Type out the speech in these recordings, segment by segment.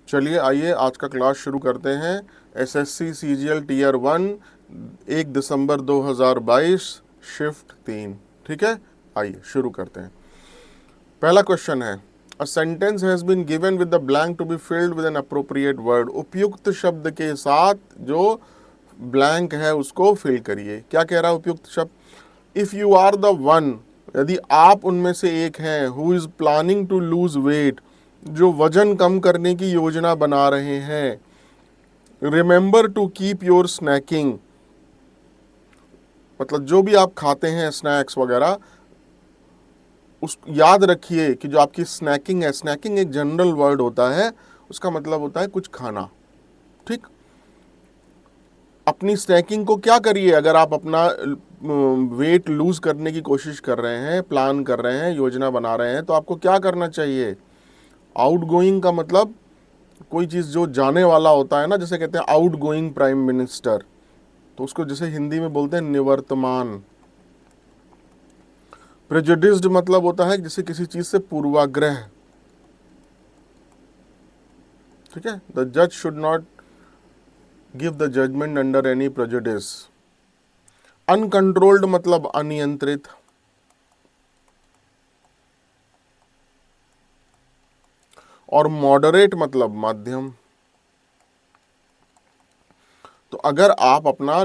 चलिए आइए आज का क्लास शुरू करते हैं। एसएससी सीजीएल टीयर 1 1 दिसंबर 2022 शिफ्ट 3। ठीक है, आइए शुरू करते हैं। पहला क्वेश्चन है, a sentence has been given with the blank to be filled with an appropriate word. उपयुक्त शब्द के साथ जो ब्लैंक है उसको फिल करिए। क्या कह रहा है उपयुक्त शब्द? If you are the one, यदि आप उनमें से एक हैं, who is planning to lose weight, जो वजन कम करने की योजना बना रहे हैं, remember to keep your snacking, मतलब जो भी आप खाते हैं स्नैक्स वगैरह, उस याद रखिए कि जो आपकी स्नैकिंग है, स्नैकिंग एक जनरल वर्ड होता है, उसका मतलब होता है कुछ खाना। ठीक, अपनी स्नैकिंग को क्या करिए। अगर आप अपना वेट लूज करने की कोशिश कर रहे हैं, प्लान कर रहे हैं, योजना बना रहे हैं, तो आपको क्या करना चाहिए? आउट गोइंग का मतलब कोई चीज़ जो जाने वाला होता है ना, जैसे कहते हैं आउट गोइंग प्राइम मिनिस्टर, तो उसको जैसे हिंदी में बोलते हैं निवर्तमान। प्रेजुडिस्ड मतलब होता है जैसे किसी चीज़ से पूर्वाग्रह। ठीक है, द जज should not give the judgement under any prejudice. Uncontrolled मतलब अनियंत्रित। और मॉडरेट मतलब मध्यम। तो अगर आप अपना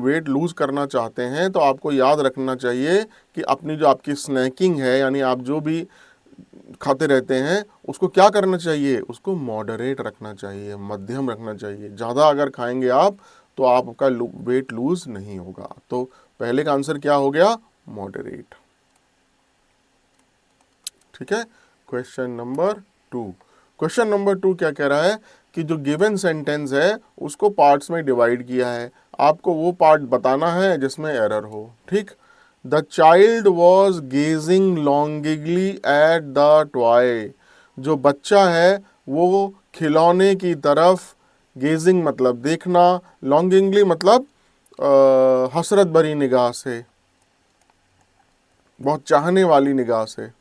वेट लूज करना चाहते हैं तो आपको याद रखना चाहिए कि अपनी जो आपकी स्नैकिंग है, यानी आप जो भी खाते रहते हैं, उसको क्या करना चाहिए? उसको मॉडरेट रखना चाहिए, मध्यम रखना चाहिए। ज़्यादा अगर खाएंगे आप तो आपका वेट लूज नहीं होगा। तो पहले का आंसर क्या हो गया? मॉडरेट। ठीक है, क्वेश्चन नंबर 2। क्वेश्चन नंबर 2 क्या कह रहा है कि जो गिवन सेंटेंस है उसको पार्ट्स में डिवाइड किया है, आपको वो पार्ट बताना है जिसमें एरर हो। ठीक, the child was gazing longingly at the toy. जो बच्चा है वो खिलौने की तरफ, गेजिंग मतलब देखना, लॉन्गिंगली मतलब हसरत भरी निगाह से, बहुत चाहने वाली निगाह से,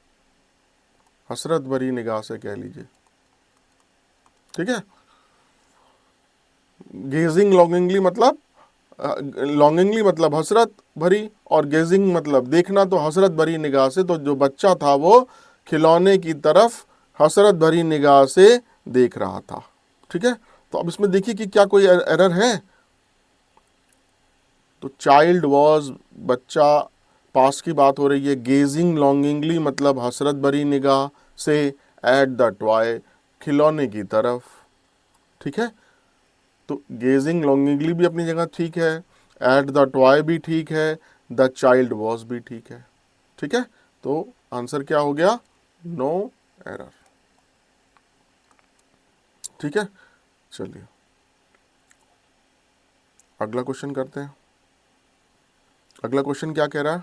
हसरत भरी निगाह से कह लीजिए। ठीक है, गेजिंग लॉन्गिंगली मतलब हसरत भरी, और गेजिंग मतलब देखना, तो हसरत भरी निगाह से। तो जो बच्चा था वो खिलौने की तरफ हसरत भरी निगाह से देख रहा था। ठीक है, तो अब इसमें देखिए कि क्या कोई एरर है। तो चाइल्ड वॉज बच्चा, पास की बात हो रही है। गेजिंग लॉन्गिंगली मतलब हसरत भरी निगाह से, एट द टॉय खिलौने की तरफ। ठीक है, तो गेजिंग लॉन्गिंगली भी अपनी जगह ठीक है, एट द टॉय भी ठीक है, द चाइल्ड वॉज भी ठीक है। ठीक है, तो आंसर क्या हो गया? No error. ठीक है, चलिए अगला क्वेश्चन करते हैं। अगला क्वेश्चन क्या कह रहा है?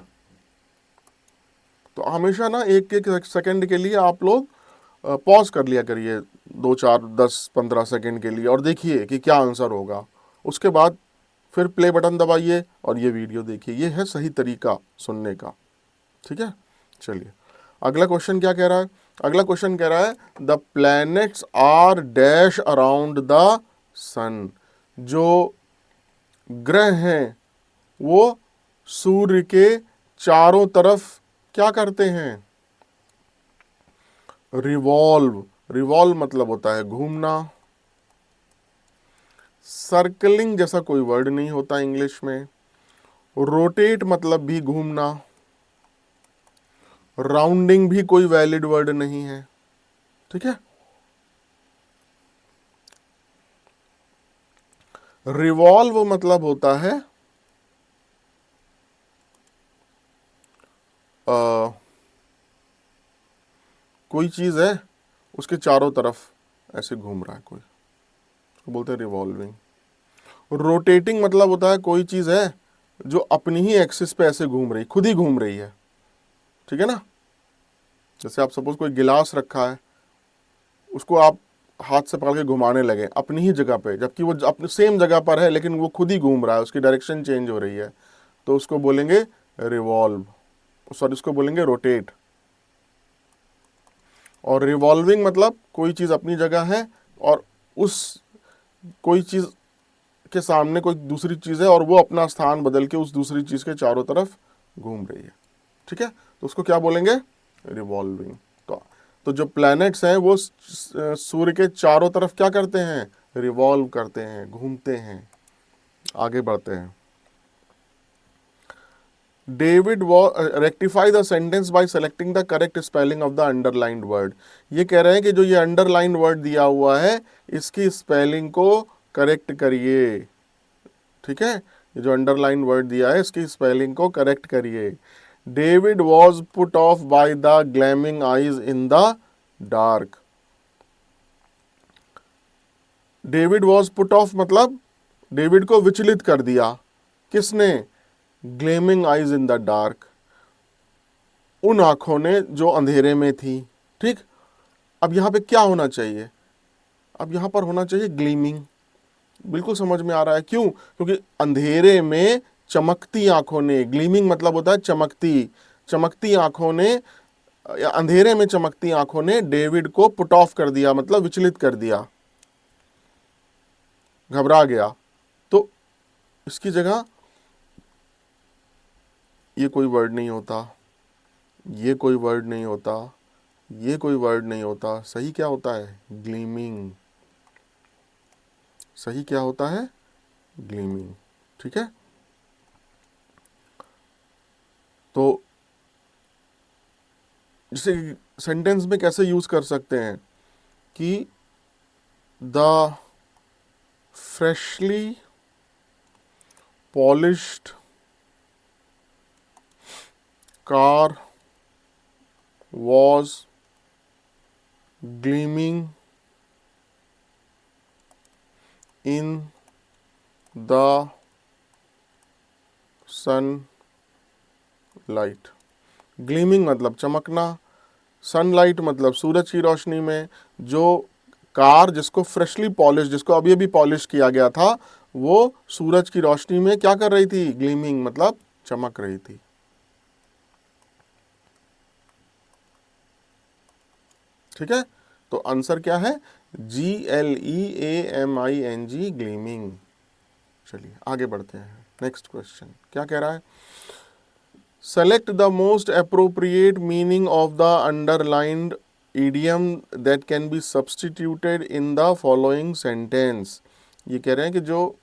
तो हमेशा ना एक एक सेकंड के लिए आप लोग पॉज कर लिया करिए, 2 4 10 15 सेकंड के लिए, और देखिए कि क्या आंसर होगा। उसके बाद फिर प्ले बटन दबाइए और ये वीडियो देखिए। ये है सही तरीका सुनने का। ठीक है, चलिए अगला क्वेश्चन क्या कह रहा है? अगला क्वेश्चन कह रहा है the planets are dash around the sun. जो ग्रह हैं वो सूर्य के चारों तरफ क्या करते हैं? रिवॉल्व। रिवॉल्व मतलब होता है घूमना। सर्कलिंग जैसा कोई वर्ड नहीं होता इंग्लिश में। रोटेट मतलब भी घूमना। राउंडिंग भी कोई वैलिड वर्ड नहीं है। ठीक है, रिवॉल्व मतलब होता है कोई चीज है उसके चारों तरफ ऐसे घूम रहा है कोई, उसको बोलते हैं रिवॉल्विंग। रोटेटिंग मतलब होता है कोई चीज है जो अपनी ही एक्सिस पे ऐसे घूम रही, खुद ही घूम रही है। ठीक है ना, जैसे आप सपोज कोई गिलास रखा है, उसको आप हाथ से पकड़ के घुमाने लगे अपनी ही जगह पे, जबकि वो अपने सेम जगह पर है लेकिन वो खुद ही घूम रहा है, उसकी डायरेक्शन चेंज हो रही है, तो उसको बोलेंगे रिवॉल्व, सॉरी उसको बोलेंगे रोटेट। और रिवॉल्विंग मतलब कोई चीज़ अपनी जगह है और उस कोई चीज़ के सामने कोई दूसरी चीज़ है और वो अपना स्थान बदल के उस दूसरी चीज़ के चारों तरफ घूम रही है, ठीक है, तो उसको क्या बोलेंगे, रिवॉल्विंग। तो जो प्लैनेट्स हैं वो सूर्य के चारों तरफ क्या करते हैं, रिवॉल्व करते हैं, घूमते हैं। आगे बढ़ते हैं। David rectify the sentence by selecting the correct spelling of the underlined word. ये कह रहे हैं कि जो ये अंडरलाइंड वर्ड दिया हुआ है इसकी स्पेलिंग को करेक्ट करिए, ठीक है, ये जो अंडरलाइन वर्ड दिया है इसकी स्पेलिंग को करेक्ट करिए। David was put off by the gleaming eyes in the dark. David was put off मतलब डेविड को विचलित कर दिया, किसने, gleaming eyes in the dark, उन आंखों ने जो अंधेरे में थी, ठीक। अब यहां पे क्या होना चाहिए, अब यहां पर होना चाहिए ग्लीमिंग। बिल्कुल समझ में आ रहा है, क्यों, क्योंकि अंधेरे में चमकती आंखों ने, ग्लीमिंग मतलब होता है चमकती, चमकती आंखों ने, या अंधेरे में चमकती आंखों ने डेविड को पुट ऑफ कर दिया, मतलब विचलित कर दिया, घबरा गया। तो इसकी जगह ये कोई वर्ड नहीं होता, ये कोई वर्ड नहीं होता, ये कोई वर्ड नहीं होता, सही क्या होता है, ग्लीमिंग। सही क्या होता है, ग्लीमिंग, ठीक है। तो जिसे सेंटेंस में कैसे यूज कर सकते हैं कि the freshly polished car was gleaming in the sunlight। Gleaming मतलब चमकना, सनलाइट मतलब सूरज की रोशनी में। जो कार जिसको फ्रेशली पॉलिश, जिसको अभी अभी पॉलिश किया गया था, वो सूरज की रोशनी में क्या कर रही थी, ग्लीमिंग मतलब चमक रही थी, ठीक है। तो आंसर क्या है, GLEAMING, ग्लीमिंग। चलिए आगे बढ़ते हैं, नेक्स्ट क्वेश्चन क्या कह रहा है, select the most appropriate meaning of the underlined idiom that can B substituted in the following sentence. ये कह रहे हैं कि जो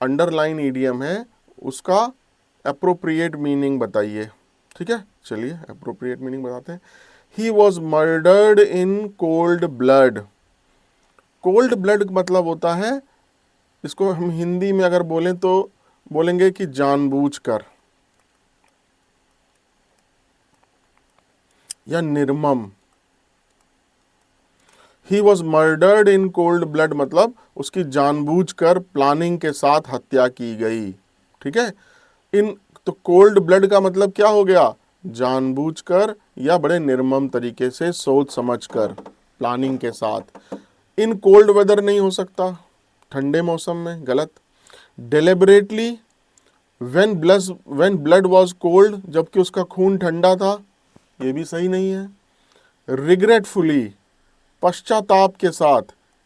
अंडरलाइन इडियम है उसका अप्रोप्रिएट मीनिंग बताइए, ठीक है। चलिए अप्रोप्रिएट मीनिंग बताते हैं। He was murdered in cold blood। Cold blood मतलब होता है, इसको हम हिंदी में अगर बोलें तो बोलेंगे कि जानबूझकर या निर्मम। He was murdered in cold blood मतलब उसकी जानबूझकर प्लानिंग के साथ हत्या की गई, ठीक है। इन तो कोल्ड ब्लड का मतलब क्या हो गया, जानबूझकर या बड़े निर्मम तरीके से सोच समझकर प्लानिंग के साथ। इन कोल्ड वेदर नहीं हो सकता, ठंडे मौसम में, गलत। Deliberately when blood was cold, जबकि उसका खून ठंडा था, ये भी सही नहीं है। रिग्रेटफुली, पश्चाताप के साथ,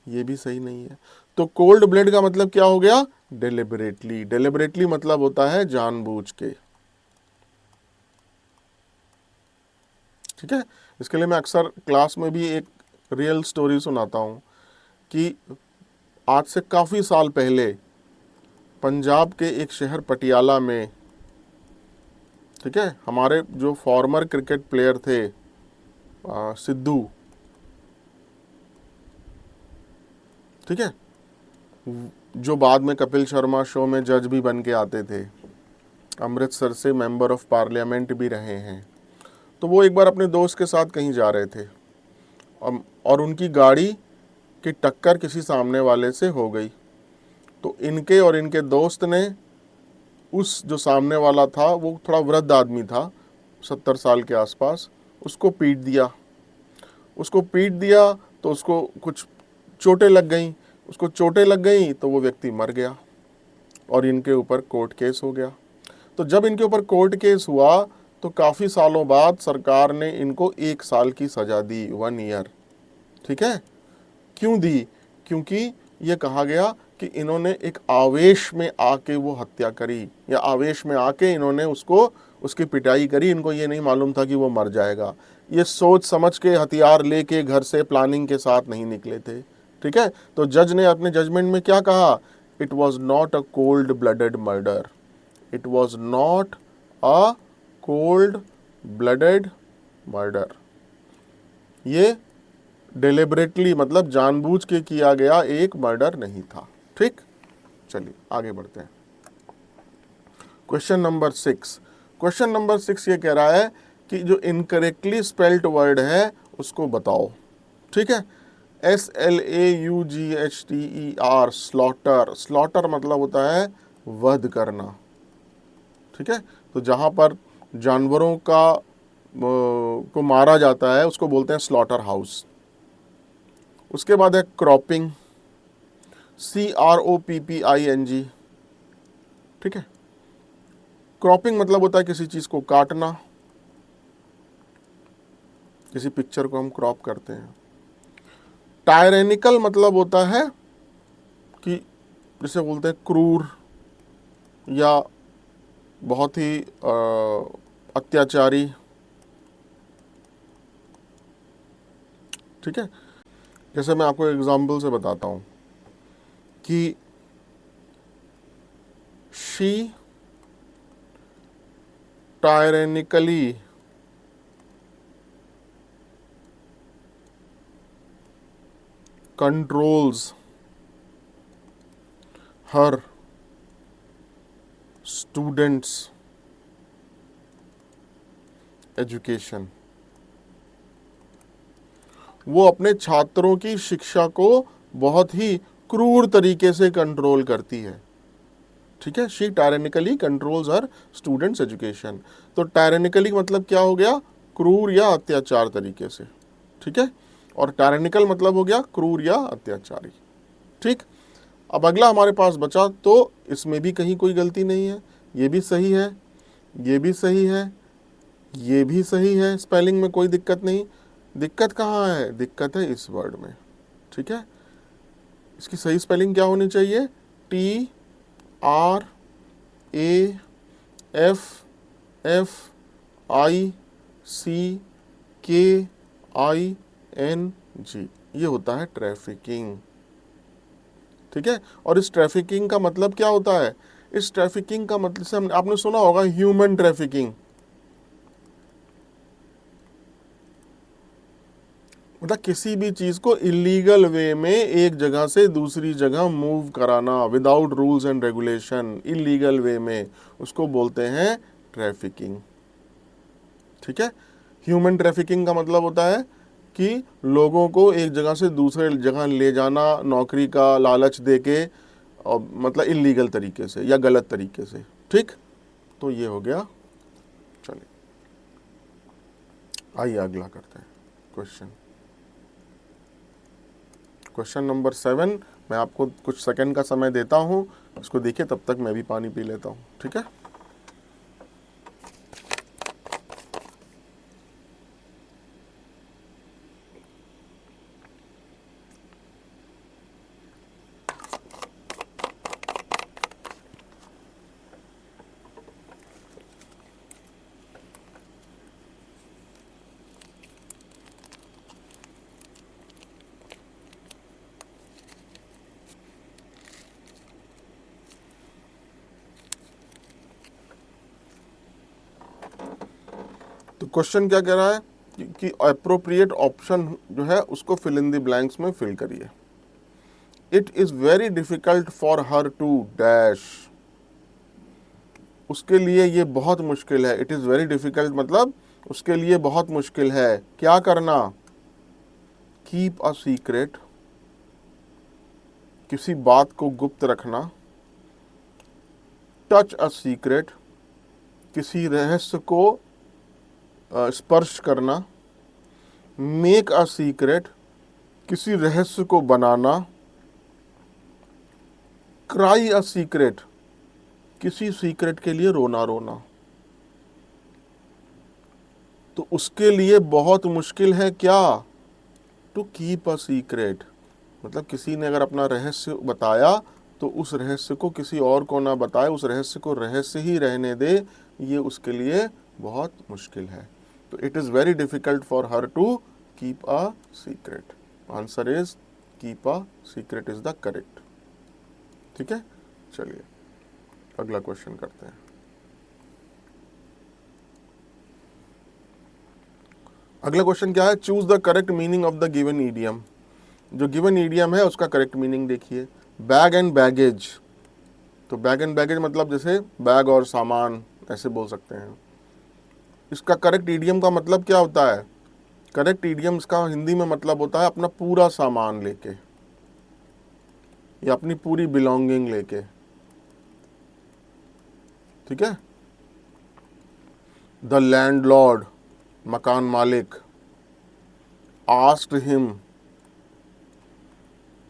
ये भी सही नहीं है। तो कोल्ड ब्लड का मतलब क्या हो गया, डेलिबरेटली। डेलिबरेटली मतलब होता है जानबूझ के, ठीक है। इसके लिए मैं अक्सर क्लास में भी एक रियल स्टोरी सुनाता हूँ कि आज से काफ़ी साल पहले पंजाब के एक शहर पटियाला में, ठीक है, हमारे जो फॉर्मर क्रिकेट प्लेयर थे सिद्धू, ठीक है, जो बाद में कपिल शर्मा शो में जज भी बन के आते थे, अमृतसर से मेंबर ऑफ पार्लियामेंट भी रहे हैं। तो वो एक बार अपने दोस्त के साथ कहीं जा रहे थे और उनकी गाड़ी की टक्कर किसी सामने वाले से हो गई। तो इनके और इनके दोस्त ने उस जो सामने वाला था, वो थोड़ा वृद्ध आदमी था, 70 साल के आसपास, उसको पीट दिया। उसको पीट दिया तो उसको कुछ चोटें लग गई। उसको चोटें लग गई तो वो व्यक्ति मर गया और इनके ऊपर कोर्ट केस हो गया। तो जब इनके ऊपर कोर्ट केस हुआ तो काफ़ी सालों बाद सरकार ने इनको 1 साल की सज़ा दी, 1 ईयर, ठीक है। क्यों दी, क्योंकि ये कहा गया कि इन्होंने एक आवेश में आके वो हत्या करी, या आवेश में आके इन्होंने उसकी पिटाई करी, इनको ये नहीं मालूम था कि वो मर जाएगा। ये सोच समझ के हथियार लेके घर से प्लानिंग के साथ नहीं निकले थे। ठीक है, तो जज ने अपने जजमेंट में क्या कहा? It was not a cold blooded murder, it was not a cold blooded murder. ये डिलिबरेटली मतलब जानबूझ के किया गया एक मर्डर नहीं था। ठीक, चलिए आगे बढ़ते हैं। Question number 6। क्वेश्चन नंबर 6 ये कह रहा है कि जो इनकरेक्टली स्पेल्ड वर्ड है उसको बताओ। ठीक है, SLAUGHTER, स्लॉटर। स्लॉटर मतलब होता है वध करना। ठीक है, तो जहां पर जानवरों को मारा जाता है उसको बोलते हैं स्लॉटर हाउस। उसके बाद है क्रॉपिंग, CROPPING। ठीक है, क्रॉपिंग मतलब होता है किसी चीज को काटना, किसी पिक्चर को हम क्रॉप करते हैं। टायरेनिकल मतलब होता है कि जिसे बोलते हैं क्रूर या बहुत ही अत्याचारी। ठीक है, जैसे मैं आपको एग्जाम्पल से बताता हूं कि she tyrannically controls her students education. वो अपने छात्रों की शिक्षा को बहुत ही क्रूर तरीके से कंट्रोल करती है। ठीक है, she tyrannically controls her students education. तो टायरेनिकली मतलब क्या हो गया? क्रूर या अत्याचार तरीके से। ठीक है, और टायरेनिकल मतलब हो गया क्रूर या अत्याचारी। ठीक, अब अगला हमारे पास बचा, तो इसमें भी कहीं कोई गलती नहीं है, ये भी सही है, ये भी सही है, ये भी सही है, स्पेलिंग में कोई दिक्कत नहीं। दिक्कत कहाँ है? दिक्कत है इस वर्ड में। ठीक है, इसकी सही स्पेलिंग क्या होनी चाहिए? TRAFFICKING, ये होता है ट्रैफिकिंग। ठीक है, और इस ट्रैफिकिंग का मतलब क्या होता है? इस ट्रैफिकिंग का मतलब से आपने सुना होगा ह्यूमन ट्रैफिकिंग, मतलब किसी भी चीज को इलीगल वे में एक जगह से दूसरी जगह मूव कराना without rules and regulation, illegal way में, उसको बोलते हैं ट्रैफिकिंग। ठीक है, ह्यूमन ट्रैफिकिंग का मतलब होता है कि लोगों को एक जगह से दूसरे जगह ले जाना, नौकरी का लालच देके, और मतलब इलीगल तरीके से या गलत तरीके से। ठीक, तो ये हो गया। चलिए आइए अगला करते हैं क्वेश्चन। Question number 7। मैं आपको कुछ सेकंड का समय देता हूँ, इसको देखिए, तब तक मैं भी पानी पी लेता हूँ। ठीक है, तो क्वेश्चन क्या कह रहा है कि अप्रोप्रिएट ऑप्शन जो है उसको फिल इन द ब्लैंक्स में फिल करिए। It is very difficult for her to dash, उसके लिए ये बहुत मुश्किल है। इट इज वेरी डिफिकल्ट मतलब उसके लिए बहुत मुश्किल है क्या करना? कीप अ सीक्रेट, किसी बात को गुप्त रखना। टच अ सीक्रेट, किसी रहस्य को स्पर्श करना। मेक अ सीक्रेट, किसी रहस्य को बनाना। क्राई अ सीक्रेट, किसी सीक्रेट के लिए रोना रोना। तो उसके लिए बहुत मुश्किल है क्या? टू कीप अ सीक्रेट, मतलब किसी ने अगर अपना रहस्य बताया तो उस रहस्य को किसी और को ना बताए, उस रहस्य को रहस्य ही रहने दे, ये उसके लिए बहुत मुश्किल है। तो it is very difficult for her to keep a secret. Answer is keep a secret is the correct. ठीक है, चलिए अगला क्वेश्चन करते हैं। अगला क्वेश्चन क्या है? Choose the correct meaning of the given idiom. जो गिवन ईडियम है उसका करेक्ट मीनिंग देखिए। बैग एंड बैगेज, तो बैग एंड बैगेज मतलब जैसे बैग और सामान ऐसे बोल सकते हैं। इसका करेक्ट ईडियम का मतलब क्या होता है? करेक्ट ईडियम इसका हिंदी में मतलब होता है अपना पूरा सामान लेके या अपनी पूरी बिलोंगिंग लेके। ठीक है। द लैंडलॉर्ड, मकान मालिक, asked him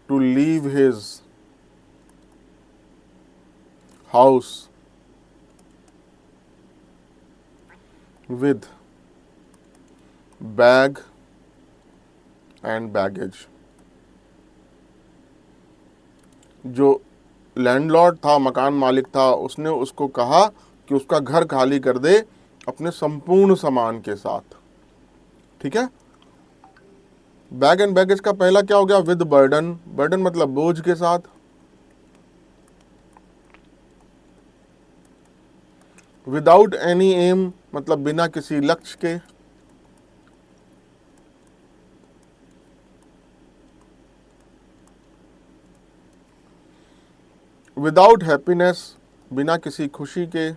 to leave his house with bag and baggage। जो लैंडलॉर्ड था, मकान मालिक था, उसने उसको कहा कि उसका घर खाली कर दे अपने संपूर्ण सामान के साथ। ठीक है। बैग एंड बैगेज का पहला क्या हो गया? With burden. बर्डन मतलब बोझ के साथ। विदाउट एनी एम मतलब बिना किसी लक्ष्य के। विदाउट हैप्पीनेस बिना किसी खुशी के।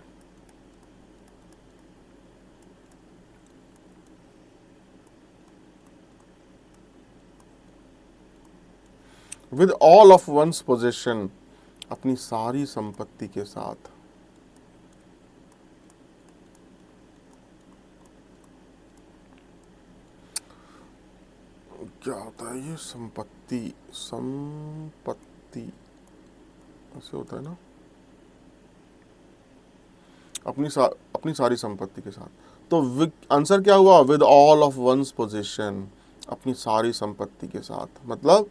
With all of one's possession अपनी सारी संपत्ति के साथ। क्या होता है ये? संपत्ति, संपत्ति ऐसे होता है ना, अपनी सारी संपत्ति के साथ। तो आंसर क्या हुआ? With all of ones position, अपनी सारी संपत्ति के साथ। मतलब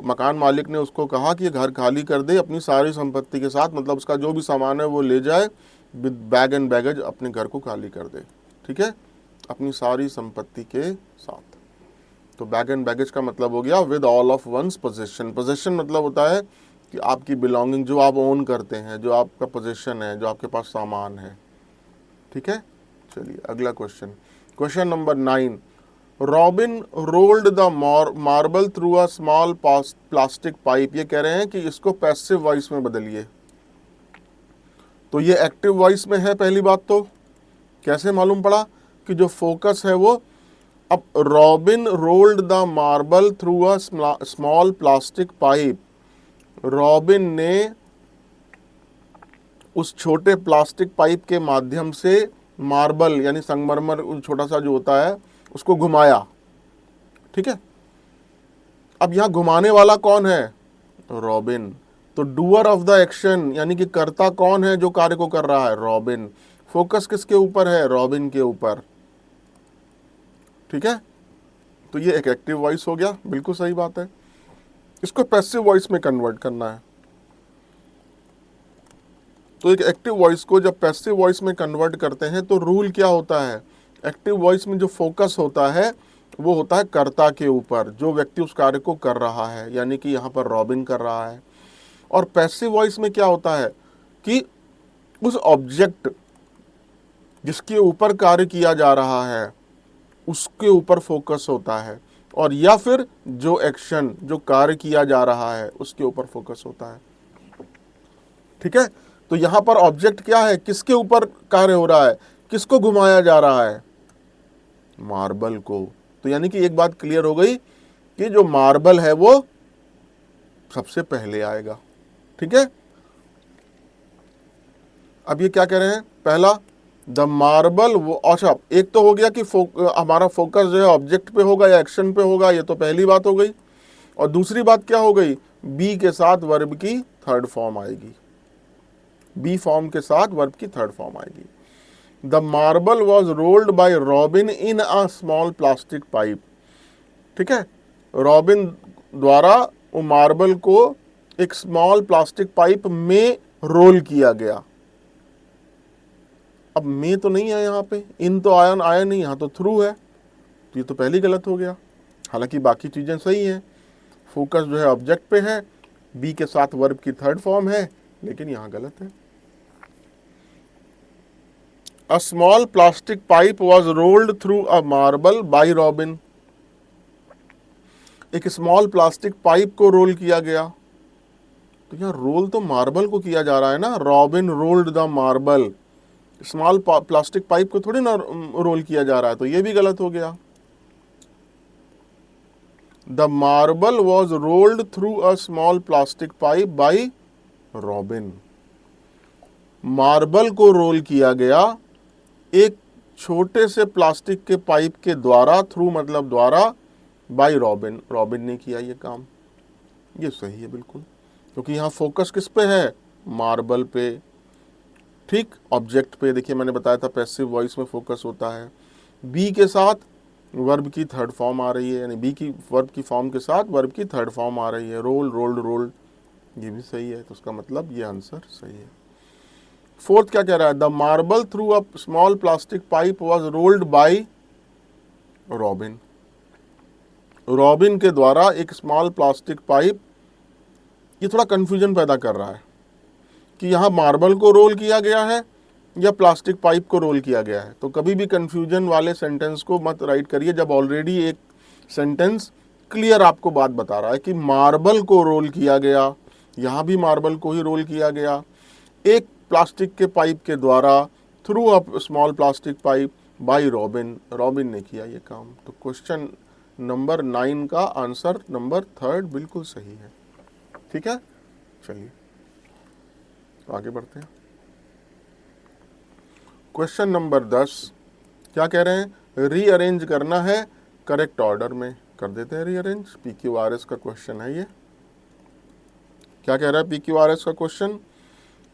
मकान मालिक ने उसको कहा कि घर खाली कर दे अपनी सारी संपत्ति के साथ, मतलब उसका जो भी सामान है वो ले जाए, विद बैग एंड बैगेज अपने घर को खाली कर दे। ठीक है, अपनी सारी संपत्ति के साथ। तो बैग एंड बैगेज का मतलब हो गया with all of one's possession. Possession मतलब होता है कि आपकी बिलोंगिंग, जो आप ओन करते हैं, जो आपका पोजेशन है, जो आपके पास सामान है। ठीक है, चलिए अगला question, question number 9। Robin rolled the marble through a small plastic pipe. ये कह रहे हैं कि इसको पैसिव वॉइस में बदलिए। तो ये एक्टिव वॉइस में है। पहली बात तो कैसे मालूम पड़ा कि जो फोकस है वो, अब robin rolled the marble through a small plastic pipe. Robin ने उस छोटे प्लास्टिक पाइप के माध्यम से मार्बल यानी संगमरमर छोटा सा जो होता है उसको घुमाया। ठीक है। अब यहां घुमाने वाला कौन है? रॉबिन। तो डूअर ऑफ द एक्शन यानी कि कर्ता कौन है जो कार्य को कर रहा है? रॉबिन। फोकस किसके ऊपर है? रॉबिन के ऊपर। ठीक है, तो ये एक एक्टिव वॉइस हो गया, बिल्कुल सही बात है। इसको पैसिव वॉइस में कन्वर्ट करना है। तो एक एक्टिव वॉइस को जब पैसिव वॉइस में कन्वर्ट करते हैं तो रूल क्या होता है? एक्टिव वॉइस में जो फोकस होता है वो होता है कर्ता के ऊपर, जो व्यक्ति उस कार्य को कर रहा है, यानी कि यहाँ पर रॉबिन कर रहा है। और पैसिव वॉइस में क्या होता है कि उस ऑब्जेक्ट जिसके ऊपर कार्य किया जा रहा है उसके ऊपर फोकस होता है, और या फिर जो एक्शन, जो कार्य किया जा रहा है उसके ऊपर फोकस होता है। ठीक है, तो यहां पर ऑब्जेक्ट क्या है? किसके ऊपर कार्य हो रहा है? किसको घुमाया जा रहा है? मार्बल को। तो यानी कि एक बात क्लियर हो गई कि जो मार्बल है वो सबसे पहले आएगा। ठीक है, अब ये क्या कह रहे हैं? पहला द मार्बल, वो अच्छा एक तो हो गया कि हमारा फोकस जो है ऑब्जेक्ट पे होगा या एक्शन पे होगा, ये तो पहली बात हो गई। और दूसरी बात क्या हो गई? बी के साथ वर्ब की थर्ड फॉर्म आएगी। बी फॉर्म के साथ वर्ब की थर्ड फॉर्म आएगी। The marble was rolled bye robin in a small plastic pipe. ठीक है, रॉबिन द्वारा वो मार्बल को एक स्मॉल प्लास्टिक पाइप में रोल किया गया। अब में तो नहीं है यहाँ पे, इन तो आया नहीं, यहाँ तो थ्रू है, तो ये तो पहली गलत हो गया। हालांकि बाकी चीज़ें सही हैं, फोकस जो है ऑब्जेक्ट पे है, बी के साथ वर्ब की थर्ड फॉर्म है, लेकिन यहाँ गलत है। A small plastic pipe was rolled through a marble by robin. एक स्मॉल प्लास्टिक पाइप को रोल किया गया, तो यहाँ रोल तो मार्बल को किया जा रहा है ना, robin rolled the marble. Small plastic pipe को थोड़ी ना रोल किया जा रहा है, तो ये भी गलत हो गया। The marble was rolled through a small plastic pipe by robin. Marble को रोल किया गया एक छोटे से प्लास्टिक के पाइप के द्वारा, थ्रू मतलब द्वारा, बाई रॉबिन, रॉबिन ने किया ये काम। ये सही है बिल्कुल, क्योंकि यहाँ फोकस किस पे है, मार्बल पे। ठीक, ऑब्जेक्ट पे। देखिए मैंने बताया था पैसिव वॉइस में फोकस होता है। बी के साथ वर्ब की थर्ड फॉर्म आ रही है, यानी बी की वर्ब की फॉर्म के साथ वर्ब की थर्ड फॉर्म आ रही है, रोल, रोल्ड, रोल्ड, ये भी सही है, तो उसका मतलब ये आंसर सही है। फोर्थ क्या कह रहा है, the marble through a small plastic pipe was rolled by robin. Robin के द्वारा एक स्मॉल प्लास्टिक पाइप, ये थोड़ा कंफ्यूजन पैदा कर रहा है कि यहाँ मार्बल को रोल किया गया है या प्लास्टिक पाइप को रोल किया गया है। तो कभी भी कंफ्यूजन वाले सेंटेंस को मत राइट करिए जब ऑलरेडी एक सेंटेंस क्लियर आपको बात बता रहा है कि मार्बल को रोल किया गया, यहाँ भी मार्बल को ही रोल किया गया एक प्लास्टिक के पाइप के द्वारा, through a small plastic pipe by robin, robin ने किया ये काम। तो क्वेश्चन नंबर 9 का आंसर नंबर 3 बिल्कुल सही है। ठीक है, चलिए आगे बढ़ते हैं। क्वेश्चन नंबर 10 क्या कह रहे हैं, रीअरेंज करना है करेक्ट ऑर्डर में। कर देते हैं रीअरेंज। PQRS का क्वेश्चन है ये। क्या कह रहा है PQRS का क्वेश्चन,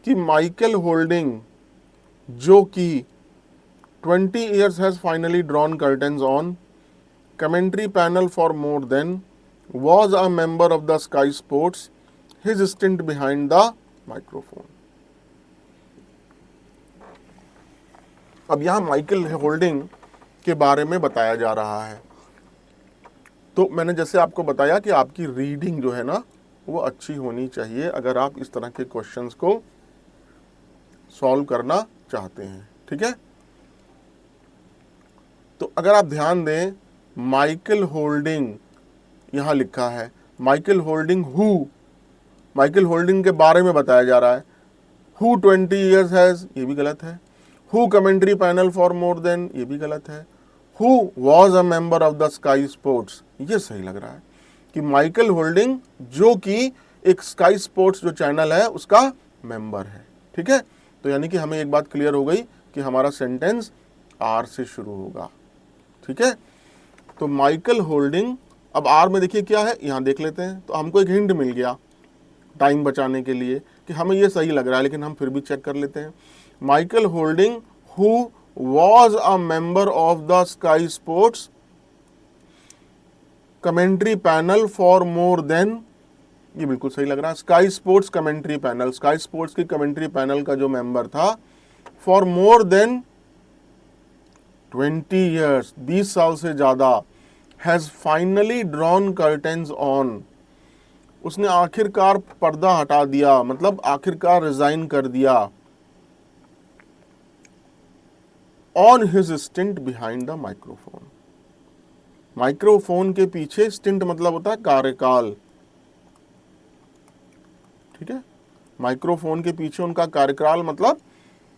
कि माइकल होल्डिंग जो कि 20 years has finally drawn curtains on commentary panel for more than was a member of the Sky Sports, his stint behind the microphone। अब यहां माइकल होल्डिंग के बारे में बताया जा रहा है। तो मैंने जैसे आपको बताया कि आपकी रीडिंग जो है ना वो अच्छी होनी चाहिए अगर आप इस तरह के क्वेश्चंस को सॉल्व करना चाहते हैं। ठीक है, तो अगर आप ध्यान दें, माइकल होल्डिंग यहां लिखा है, Michael holding who, Michael holding के बारे में बताया जा रहा है। हु 20 years हैज, ये भी गलत है। Who commentary panel for more than, ये भी गलत है। Who was a member of the sky sports, ये सही लग रहा है कि माइकल होल्डिंग जो कि एक स्काई स्पोर्ट्स जो चैनल है उसका मेंबर है। ठीक है, तो यानी कि हमें एक बात क्लियर हो गई कि हमारा सेंटेंस आर से शुरू होगा। ठीक है, तो माइकल होल्डिंग, अब आर में देखिए क्या है, यहां देख लेते हैं। तो हमको एक हिंट मिल गया टाइम बचाने के लिए कि हमें ये सही लग रहा है, लेकिन हम फिर भी चेक कर लेते हैं। Michael holding who was a member of the sky sports commentary panel for more than, ये बिल्कुल सही लग रहा है। Sky sports commentary panel, sky sports की कमेंट्री पैनल का जो मेंबर था, फॉर मोर देन 20 years, 20 साल से ज्यादा, has finally drawn curtains on, उसने आखिरकार पर्दा हटा दिया, मतलब आखिरकार रिजाइन कर दिया, on his stint behind the microphone. Microphone के पीछे, स्टिंट मतलब होता है कार्यकाल। ठीक है, माइक्रोफोन के पीछे उनका कार्यकाल, मतलब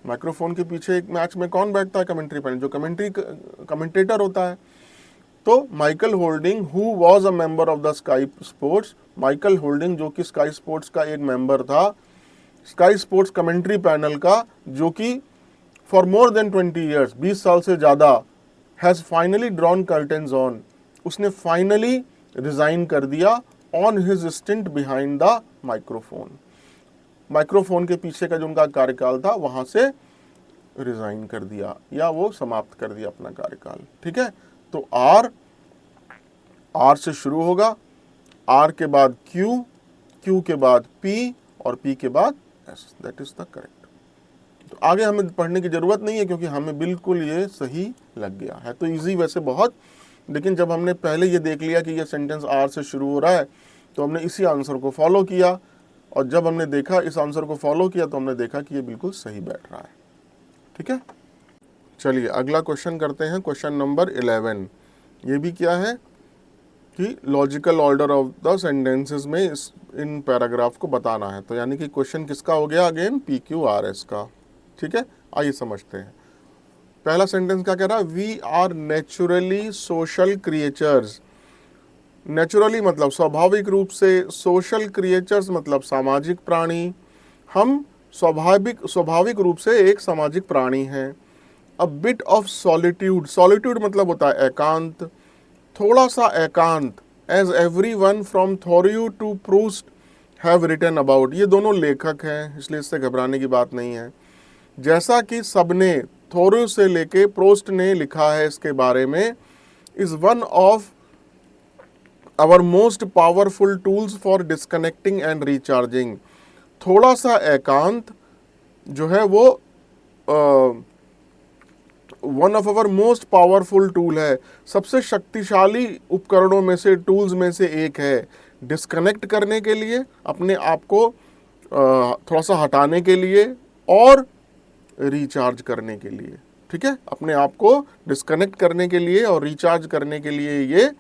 माइक्रोफोन के पीछे एक मैच में कौन बैठता है, कमेंट्री पैनल, जो कमेंटेटर होता है। तो Michael holding who was a member of the sky sports, Michael holding जो कि स्काई स्पोर्ट्स का एक मेंबर था, स्काई स्पोर्ट्स कमेंट्री पैनल का, जो कि फॉर मोर देन 20 years, 20 साल से ज्यादा, has finally drawn curtains on, उसने फाइनली रिजाइन कर दिया, on his stint behind the microphone, microphone के पीछे का जो उनका कार्यकाल था वहां से रिजाइन कर दिया या वो समाप्त कर दिया अपना कार्यकाल। ठीक है, तो आर से शुरू होगा, आर के बाद क्यू, क्यू के बाद पी और पी के बाद S. That is the correct. तो आगे हमें पढ़ने की जरूरत नहीं है क्योंकि हमें बिल्कुल ये सही लग गया है। तो इजी वैसे बहुत, लेकिन जब हमने पहले ये देख लिया कि ये सेंटेंस आर से शुरू हो रहा है तो हमने इसी आंसर को फॉलो किया, और जब हमने देखा इस आंसर को फॉलो किया तो हमने देखा कि ये बिल्कुल सही बैठ रहा है। ठीक है, चलिए अगला क्वेश्चन करते हैं, क्वेश्चन नंबर 11। ये भी क्या है कि logical order of the sentences में इन पैराग्राफ को बताना है। तो यानी कि क्वेश्चन किसका हो गया, again P Q R S का। ठीक है, आइए समझते हैं। पहला सेंटेंस क्या कह रहा है, we are naturally social creatures. Naturally मतलब स्वाभाविक रूप से, सोशल क्रिएचर्स मतलब सामाजिक प्राणी। हम स्वाभाविक रूप से एक सामाजिक प्राणी हैं। A bit of solitude, solitude मतलब होता है एकांत, थोड़ा सा एकांत। As every one from Thoreau to Proust have written about, ये दोनों लेखक हैं इसलिए इससे घबराने की बात नहीं है। जैसा कि सबने, थोरियू से लेके प्रोस्ट ने लिखा है इसके बारे में, is one of our most powerful tools for disconnecting and recharging. थोड़ा सा एकांत जो है वो one of our most powerful tool है, सबसे शक्तिशाली उपकरणों में से, टूल्स में से एक है, डिस्कनेक्ट करने के लिए, अपने आप को थोड़ा सा हटाने के लिए और रिचार्ज करने के लिए। ठीक है, अपने आप को डिस्कनेक्ट करने के लिए और रिचार्ज करने के लिए ये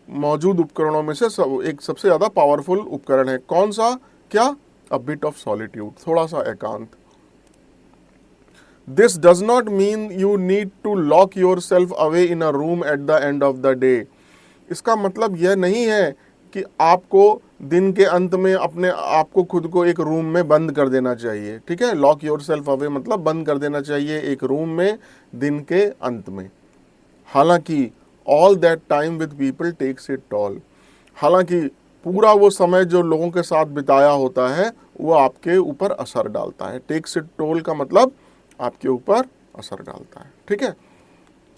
मौजूद उपकरणों में से एक सबसे ज़्यादा पावरफुल उपकरण है। कौन सा, क्या, अ बिट ऑफ सॉलिट्यूड, थोड़ा सा एकांत। This does not mean you need to lock yourself away in a room at the end of the day. इसका मतलब यह नहीं है कि आपको दिन के अंत में अपने आपको खुद को एक रूम में बंद कर देना चाहिए। ठीक है, लॉक योर सेल्फ अवे मतलब बंद कर देना चाहिए एक रूम में दिन के अंत में। हालांकि all that time with people takes it toll, हालांकि पूरा वो समय जो लोगों के साथ बिताया होता है वो आपके ऊपर असर डालता है। टेक्स इट टोल का मतलब आपके ऊपर असर डालता है। ठीक है,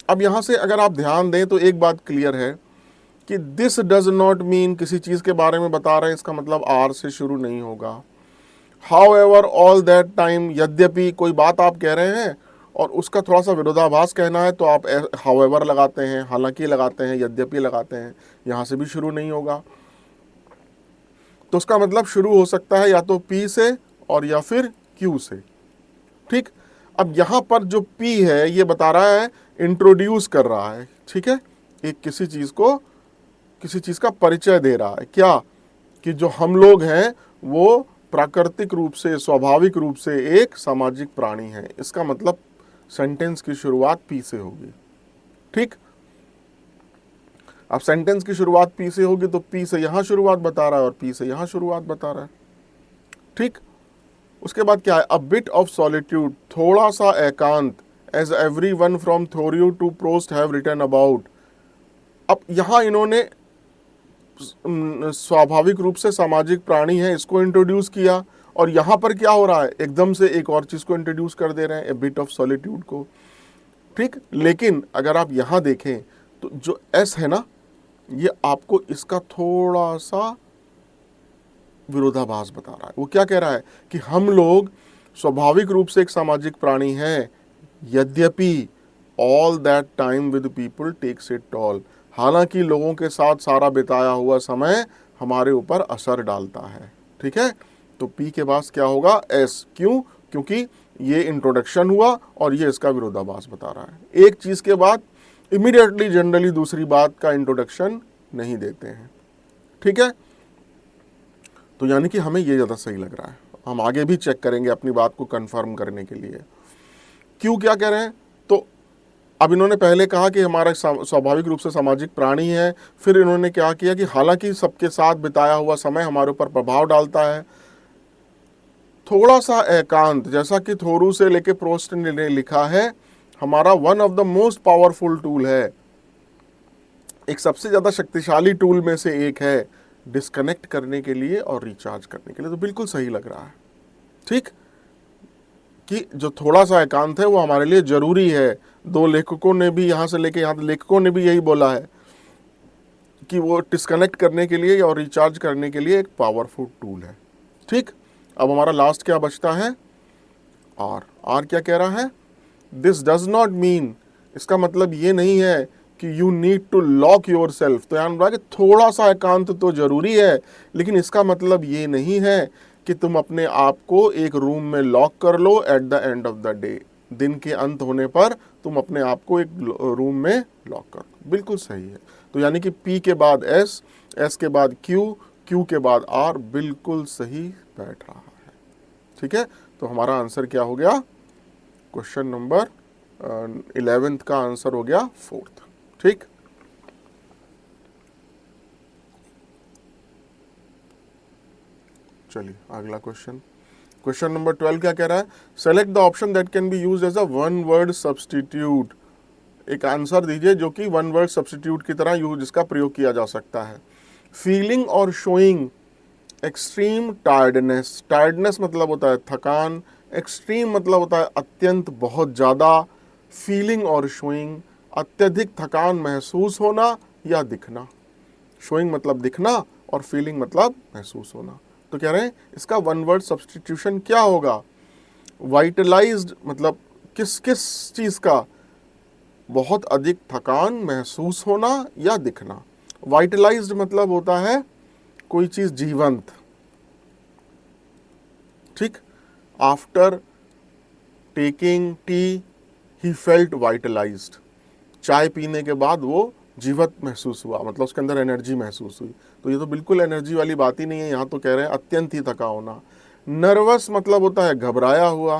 अब यहाँ से अगर आप ध्यान दें तो एक बात क्लियर है कि दिस डज नॉट मीन, किसी चीज़ के बारे में बता रहे हैं इसका मतलब आर से शुरू नहीं होगा। How ever all that time, यद्यपि कोई बात आप कह रहे हैं और उसका थोड़ा सा विरोधाभास कहना है तो आप हाउ एवर लगाते हैं, हालांकि लगाते हैं, यद्यपि लगाते हैं, यहाँ से भी शुरू नहीं होगा। तो उसका मतलब शुरू हो सकता है या तो पी से और या फिर क्यू से। ठीक, अब यहाँ पर जो पी है ये बता रहा है, इंट्रोड्यूस कर रहा है। ठीक है, एक किसी चीज़ का परिचय दे रहा है। क्या, कि जो हम लोग हैं वो प्राकृतिक रूप से, स्वाभाविक रूप से एक सामाजिक प्राणी है। इसका मतलब सेंटेंस की शुरुआत पी से होगी। ठीक, अब सेंटेंस की शुरुआत पी से होगी तो पी से यहां शुरुआत बता रहा है और पी से यहां शुरुआत बता रहा है। ठीक, उसके बाद क्या है, अ बिट ऑफ सॉलिट्यूड, थोड़ा सा एकांत। As every one from Thoreau to Proust have written about. अब यहां इन्होंने स्वाभाविक रूप से सामाजिक प्राणी है इसको इंट्रोड्यूस किया, और यहां पर क्या हो रहा है, एकदम से एक और चीज को इंट्रोड्यूस कर दे रहे हैं, ए बिट ऑफ सॉलिट्यूड को। ठीक, लेकिन अगर आप यहां देखें तो जो एस है ना, ये आपको इसका थोड़ा सा विरोधाभास बता रहा है। वो क्या कह रहा है कि हम लोग स्वाभाविक रूप से एक सामाजिक प्राणी हैं, यद्यपि all that time with people takes it toll, हालांकि लोगों के साथ सारा बिताया हुआ समय हमारे ऊपर असर डालता है। ठीक है, तो पी के बाद क्या होगा, एस। क्यों, क्योंकि ये इंट्रोडक्शन हुआ और ये इसका विरोधाभास बता रहा है। एक चीज के बाद इमीडिएटली जनरली दूसरी बात का इंट्रोडक्शन नहीं देते हैं। ठीक है, तो यानी कि हमें ये ज़्यादा सही लग रहा है। हम आगे भी चेक करेंगे अपनी बात को कंफर्म करने के लिए। क्यों क्या कह रहे हैं, तो अब इन्होंने पहले कहा कि हमारा स्वाभाविक रूप से सामाजिक प्राणी है, फिर इन्होंने क्या किया कि हालांकि सबके साथ बिताया हुआ समय हमारे ऊपर प्रभाव डालता है, थोड़ा सा एकांत, जैसा कि थोरू से लेके प्रोस्ट ने लिखा है, हमारा one of the most powerful tool है, एक सबसे ज़्यादा शक्तिशाली टूल में से एक है, डिस्कनेक्ट करने के लिए और रिचार्ज करने के लिए। तो बिल्कुल सही लग रहा है। ठीक, कि जो थोड़ा सा एकांत है वो हमारे लिए जरूरी है। दो लेखकों ने भी, यहां से लेके यहां, लेखकों ने भी यही बोला है कि वो डिस्कनेक्ट करने के लिए और रिचार्ज करने के लिए एक पावरफुल टूल है। ठीक, अब हमारा लास्ट क्या बचता है, आर। आर क्या कह रहा है, दिस डज नॉट मीन, इसका मतलब ये नहीं है कि you need to lock yourself. तो यानी कि थोड़ा सा एकांत तो जरूरी है, लेकिन इसका मतलब ये नहीं है कि तुम अपने आप को एक रूम में लॉक कर लो at the end of the day. दिन के अंत होने पर तुम अपने आप को एक रूम में लॉक कर लो। बिल्कुल सही है। तो यानी कि पी के बाद एस, एस के बाद क्यू, क्यू के बाद आर, बिल्कुल सही बैठ रहा है। ठीक है, तो हमारा आंसर क्या हो गया, क्वेश्चन नंबर 11 का आंसर हो गया 4th। ठीक, चलिए अगला क्वेश्चन, क्वेश्चन नंबर 12 क्या कह रहा है, select the option that can be used as a one word substitute. एक आंसर दीजिए जो कि वन वर्ड सब्स्टिट्यूट की तरह यूज, जिसका प्रयोग किया जा सकता है। फीलिंग और शोइंग एक्सट्रीम टायर्डनेस, टायर्डनेस मतलब होता है थकान, एक्सट्रीम मतलब होता है अत्यंत, बहुत ज़्यादा, फीलिंग और शोइंग अत्यधिक थकान महसूस होना या दिखना। शोइंग मतलब दिखना और फीलिंग मतलब महसूस होना। तो कह रहे हैं इसका वन वर्ड सब्स्टिट्यूशन क्या होगा। वाइटलाइज्ड मतलब किस किस चीज़ का, बहुत अधिक थकान महसूस होना या दिखना। वाइटलाइज्ड मतलब होता है कोई चीज़ जीवंत। ठीक, after taking tea he felt vitalized, चाय पीने के बाद वो जीवत महसूस हुआ, मतलब उसके अंदर एनर्जी महसूस हुई। तो ये तो बिल्कुल एनर्जी वाली बात ही नहीं है, यहाँ तो कह रहे हैं अत्यंत ही थका होना। नर्वस मतलब होता है घबराया हुआ,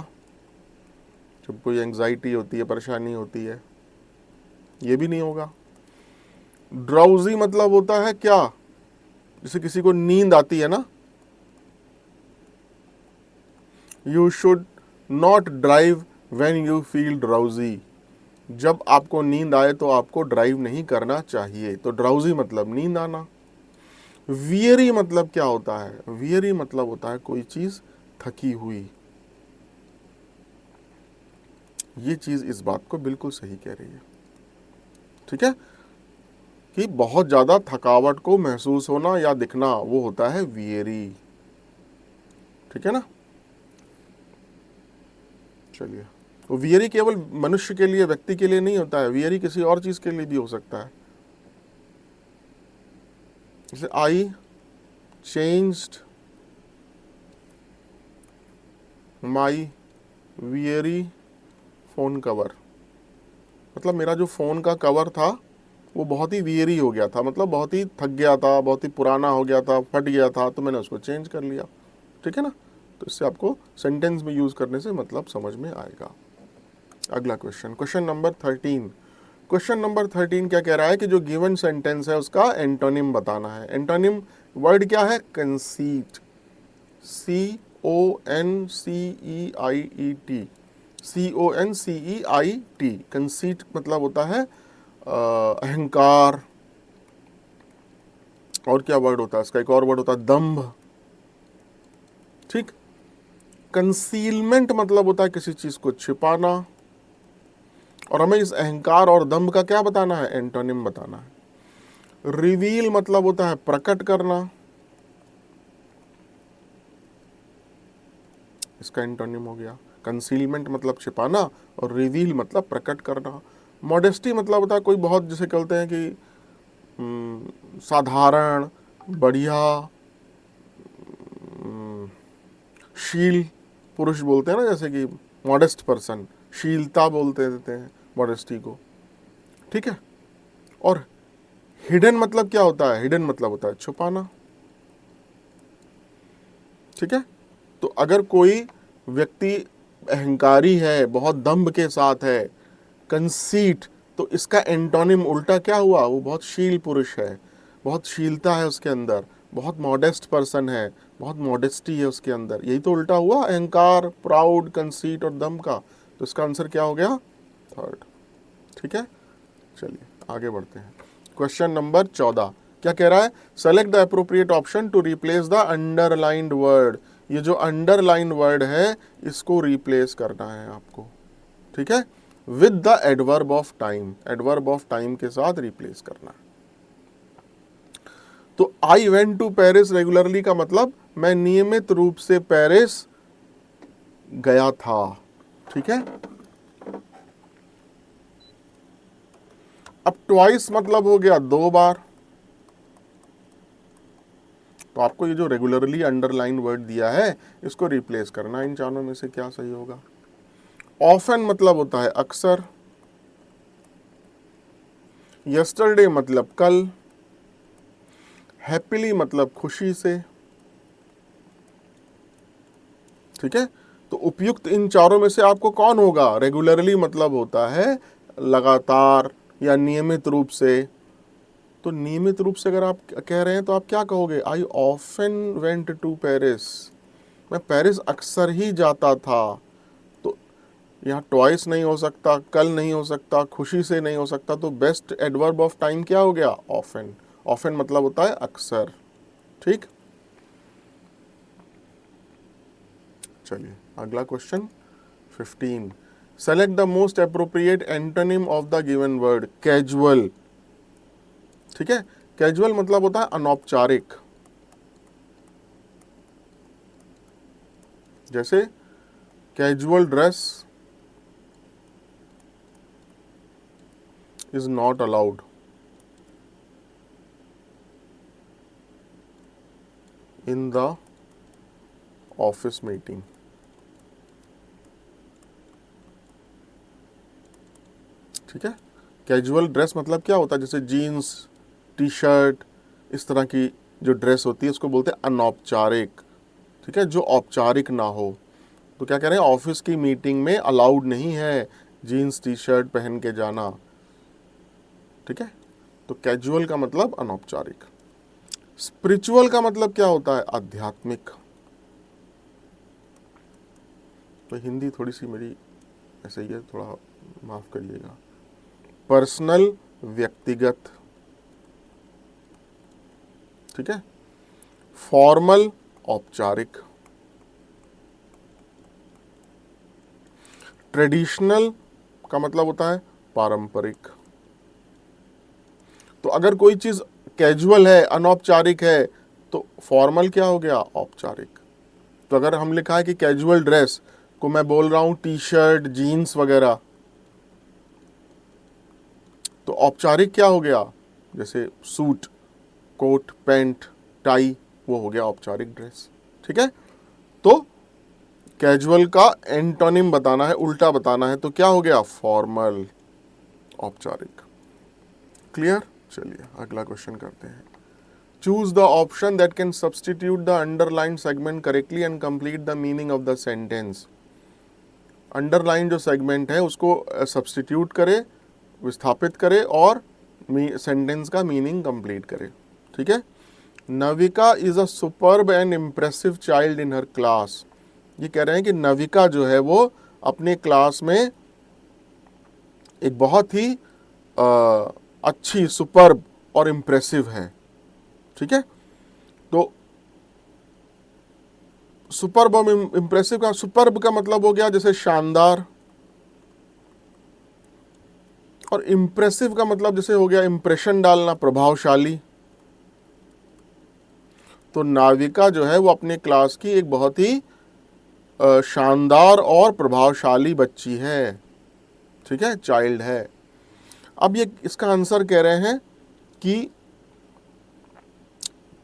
जब कोई एंग्जाइटी होती है, परेशानी होती है, ये भी नहीं होगा। ड्राउजी मतलब होता है क्या, जैसे किसी को नींद आती है ना, you should not drive when you feel drowsy, जब आपको नींद आए तो आपको ड्राइव नहीं करना चाहिए। तो ड्राउजी मतलब नींद आना। वियरी मतलब क्या होता है, वियरी मतलब होता है कोई चीज थकी हुई। ये चीज इस बात को बिल्कुल सही कह रही है। ठीक है, कि बहुत ज्यादा थकावट को महसूस होना या दिखना, वो होता है वियरी। ठीक है ना, चलिए। तो वियरी केवल मनुष्य के लिए, व्यक्ति के लिए नहीं होता है, वियरी किसी और चीज के लिए भी हो सकता है। जैसे आई चेंज्ड माई वियरी फोन कवर, मतलब मेरा जो फोन का कवर था वो बहुत ही वियरी हो गया था, मतलब बहुत ही थक गया था, बहुत ही पुराना हो गया था, फट गया था, तो मैंने उसको चेंज कर लिया। ठीक है ना, तो इससे आपको सेंटेंस में यूज करने से मतलब समझ में आएगा। अगला question, question number 13। Question number 13 क्या कह रहा है कि जो गिवन सेंटेंस है उसका एंटोनिम बताना है। एंटोनिम वर्ड क्या है, कंसीट, CONCEIET, CONCEIT, कंसीट मतलब होता है अहंकार। और क्या वर्ड होता है इसका, एक और वर्ड होता है दंभ। ठीक, कंसीलमेंट मतलब होता है किसी चीज को छिपाना, और हमें इस अहंकार और दंभ का क्या बताना है, एंटोनिम बताना है। रिवील मतलब होता है प्रकट करना, इसका एंटोनिम हो गया। कंसीलमेंट मतलब छिपाना और रिवील मतलब प्रकट करना। मॉडेस्टी मतलब होता है कोई बहुत, जैसे कहते हैं कि साधारण, बढ़िया, शील पुरुष बोलते हैं ना, जैसे कि मॉडेस्ट पर्सन, शीलता बोलते देते हैं मॉडेस्टी को। ठीक है, और हिडन मतलब क्या होता है, हिडन मतलब होता है छुपाना। ठीक है, तो अगर कोई व्यक्ति अहंकारी है, बहुत दंभ के साथ है, कंसीट, तो इसका एंटोनिम उल्टा क्या हुआ, वो बहुत शील पुरुष है, बहुत शीलता है उसके अंदर, बहुत मॉडेस्ट पर्सन है, बहुत मॉडेस्टी है उसके अंदर। यही तो उल्टा हुआ अहंकार, प्राउड, कंसीट और दम का। तो इसका आंसर क्या हो गया, 3rd। ठीक है, चलिए आगे बढ़ते हैं। क्वेश्चन नंबर 14 क्या कह रहा है, select the appropriate option to replace the underlined word. ये जो अंडरलाइन वर्ड है इसको रिप्लेस करना है आपको। ठीक है, with the adverb of time, adverb of time के साथ रिप्लेस करना है। तो I went to Paris regularly का मतलब मैं नियमित रूप से पेरिस गया था। ठीक है। अब ट्वाइस मतलब हो गया 2 बार। तो आपको ये जो रेगुलरली अंडरलाइन वर्ड दिया है इसको रिप्लेस करना, इन चारों में से क्या सही होगा। ऑफन मतलब होता है अक्सर। यस्टरडे मतलब कल। हैप्पीली मतलब खुशी से। ठीक है। तो उपयुक्त इन चारों में से आपको कौन होगा। रेगुलरली मतलब होता है लगातार या नियमित रूप से। तो नियमित रूप से अगर आप कह रहे हैं तो आप क्या कहोगे, I often went to Paris, मैं पेरिस अक्सर ही जाता था। तो यहाँ ट्वाइस नहीं हो सकता, कल नहीं हो सकता, खुशी से नहीं हो सकता, तो बेस्ट एडवर्ब ऑफ टाइम क्या हो गया, ऑफन। ऑफन मतलब होता है अक्सर। ठीक। चलिए अगला question 15। Select the most appropriate antonym of the given word casual. ठीक है। कैजुअल मतलब होता है अनौपचारिक। जैसे casual dress is not allowed in the office meeting. ठीक है। कैजुअल ड्रेस मतलब क्या होता है, जैसे जीन्स, टी शर्ट, इस तरह की जो ड्रेस होती है उसको बोलते हैं अनौपचारिक। ठीक है, जो औपचारिक ना हो। तो क्या कह रहे हैं, ऑफिस की मीटिंग में अलाउड नहीं है जीन्स टी शर्ट पहन के जाना। ठीक है। तो कैजुअल का मतलब अनौपचारिक। स्पिरिचुअल का मतलब क्या होता है, आध्यात्मिक। तो हिंदी थोड़ी सी मेरी ऐसे ही है, थोड़ा माफ करिएगा। पर्सनल व्यक्तिगत। ठीक है। फॉर्मल औपचारिक। ट्रेडिशनल का मतलब होता है पारंपरिक। तो अगर कोई चीज कैजुअल है, अनौपचारिक है, तो फॉर्मल क्या हो गया, औपचारिक। तो अगर हम लिखा है कि कैजुअल ड्रेस को मैं बोल रहा हूं टी शर्ट, जीन्स वगैरह, तो औपचारिक क्या हो गया, जैसे सूट, कोट, पैंट, टाई, वो हो गया औपचारिक ड्रेस। ठीक है। तो कैजुअल का एंटोनिम बताना है, उल्टा बताना है, तो क्या हो गया, फॉर्मल, औपचारिक। क्लियर। चलिए अगला क्वेश्चन करते हैं। Choose the option that can substitute the underline segment correctly and complete the meaning of the sentence. Underline जो सेगमेंट है उसको सब्सटीट्यूट करे, विस्थापित करे और सेंटेंस का मीनिंग कंप्लीट करे। ठीक है। Navika is a superb and impressive child in her class. ये कह रहे हैं कि नविका जो है वो अपने क्लास में एक बहुत ही अच्छी, सुपर्ब और इम्प्रेसिव है। ठीक है। तो सुपर्ब और इम्प्रेसिव का, सुपर्ब का मतलब हो गया जैसे शानदार, और इम्प्रेसिव का मतलब जैसे हो गया इम्प्रेशन डालना, प्रभावशाली। तो नाविका जो है वो अपने क्लास की एक बहुत ही शानदार और प्रभावशाली बच्ची है। ठीक है, चाइल्ड है। अब ये इसका आंसर कह रहे हैं कि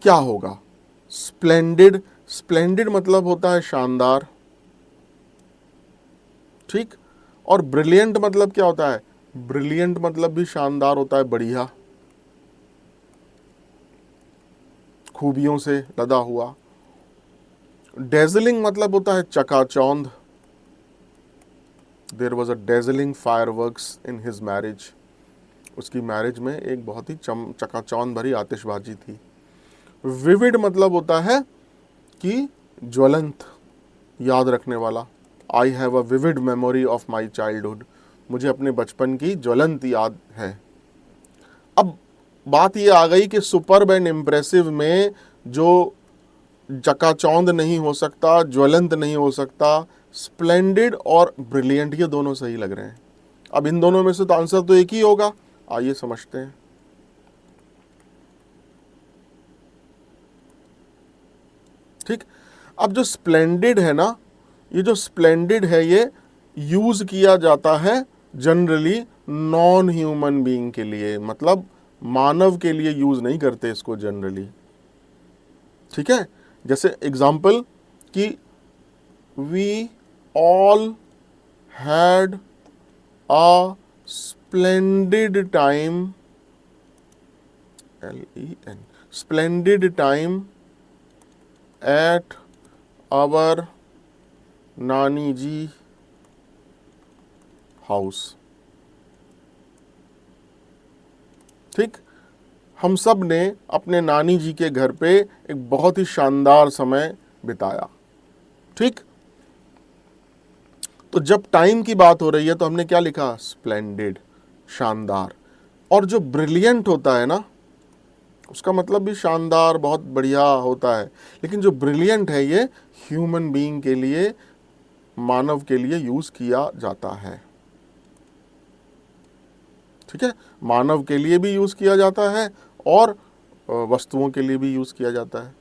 क्या होगा, स्प्लेंडिड। स्प्लेंडिड मतलब होता है शानदार। ठीक। और ब्रिलियंट मतलब क्या होता है, ब्रिलियंट मतलब भी शानदार होता है, बढ़िया, खूबियों से लदा हुआ। डेजलिंग मतलब होता है चकाचौंध। There was a dazzling fireworks in his marriage. उसकी मैरिज में एक बहुत ही चकाचौंध भरी आतिशबाजी थी। विविड मतलब होता है कि ज्वलंत, याद रखने वाला। I have a vivid memory of my childhood. मुझे अपने बचपन की ज्वलंत याद है। अब बात ये आ गई कि सुपर्ब एंड इम्प्रेसिव में जो चकाचौंध नहीं हो सकता, ज्वलंत नहीं हो सकता, स्प्लेंडिड और ब्रिलियंट, ये दोनों सही लग रहे हैं। अब इन दोनों में से तो आंसर तो एक ही होगा, आइए समझते हैं। ठीक। अब जो स्प्लेंडेड है ना, ये जो स्प्लेंडेड है ये यूज किया जाता है जनरली नॉन ह्यूमन बीइंग के लिए, मतलब मानव के लिए यूज नहीं करते इसको जनरली। ठीक है, जैसे एग्जाम्पल कि we all had a splendid time, LEN, splendid time at our nani ji house. ठीक, हम सब ने अपने नानी जी के घर पे एक बहुत ही शानदार समय बिताया। ठीक, तो जब टाइम की बात हो रही है तो हमने क्या लिखा, स्प्लेंडेड, शानदार। और जो ब्रिलियंट होता है ना, उसका मतलब भी शानदार, बहुत बढ़िया होता है, लेकिन जो ब्रिलियंट है ये ह्यूमन बीइंग के लिए, मानव के लिए यूज किया जाता है। ठीक है, मानव के लिए भी यूज किया जाता है और वस्तुओं के लिए भी यूज किया जाता है।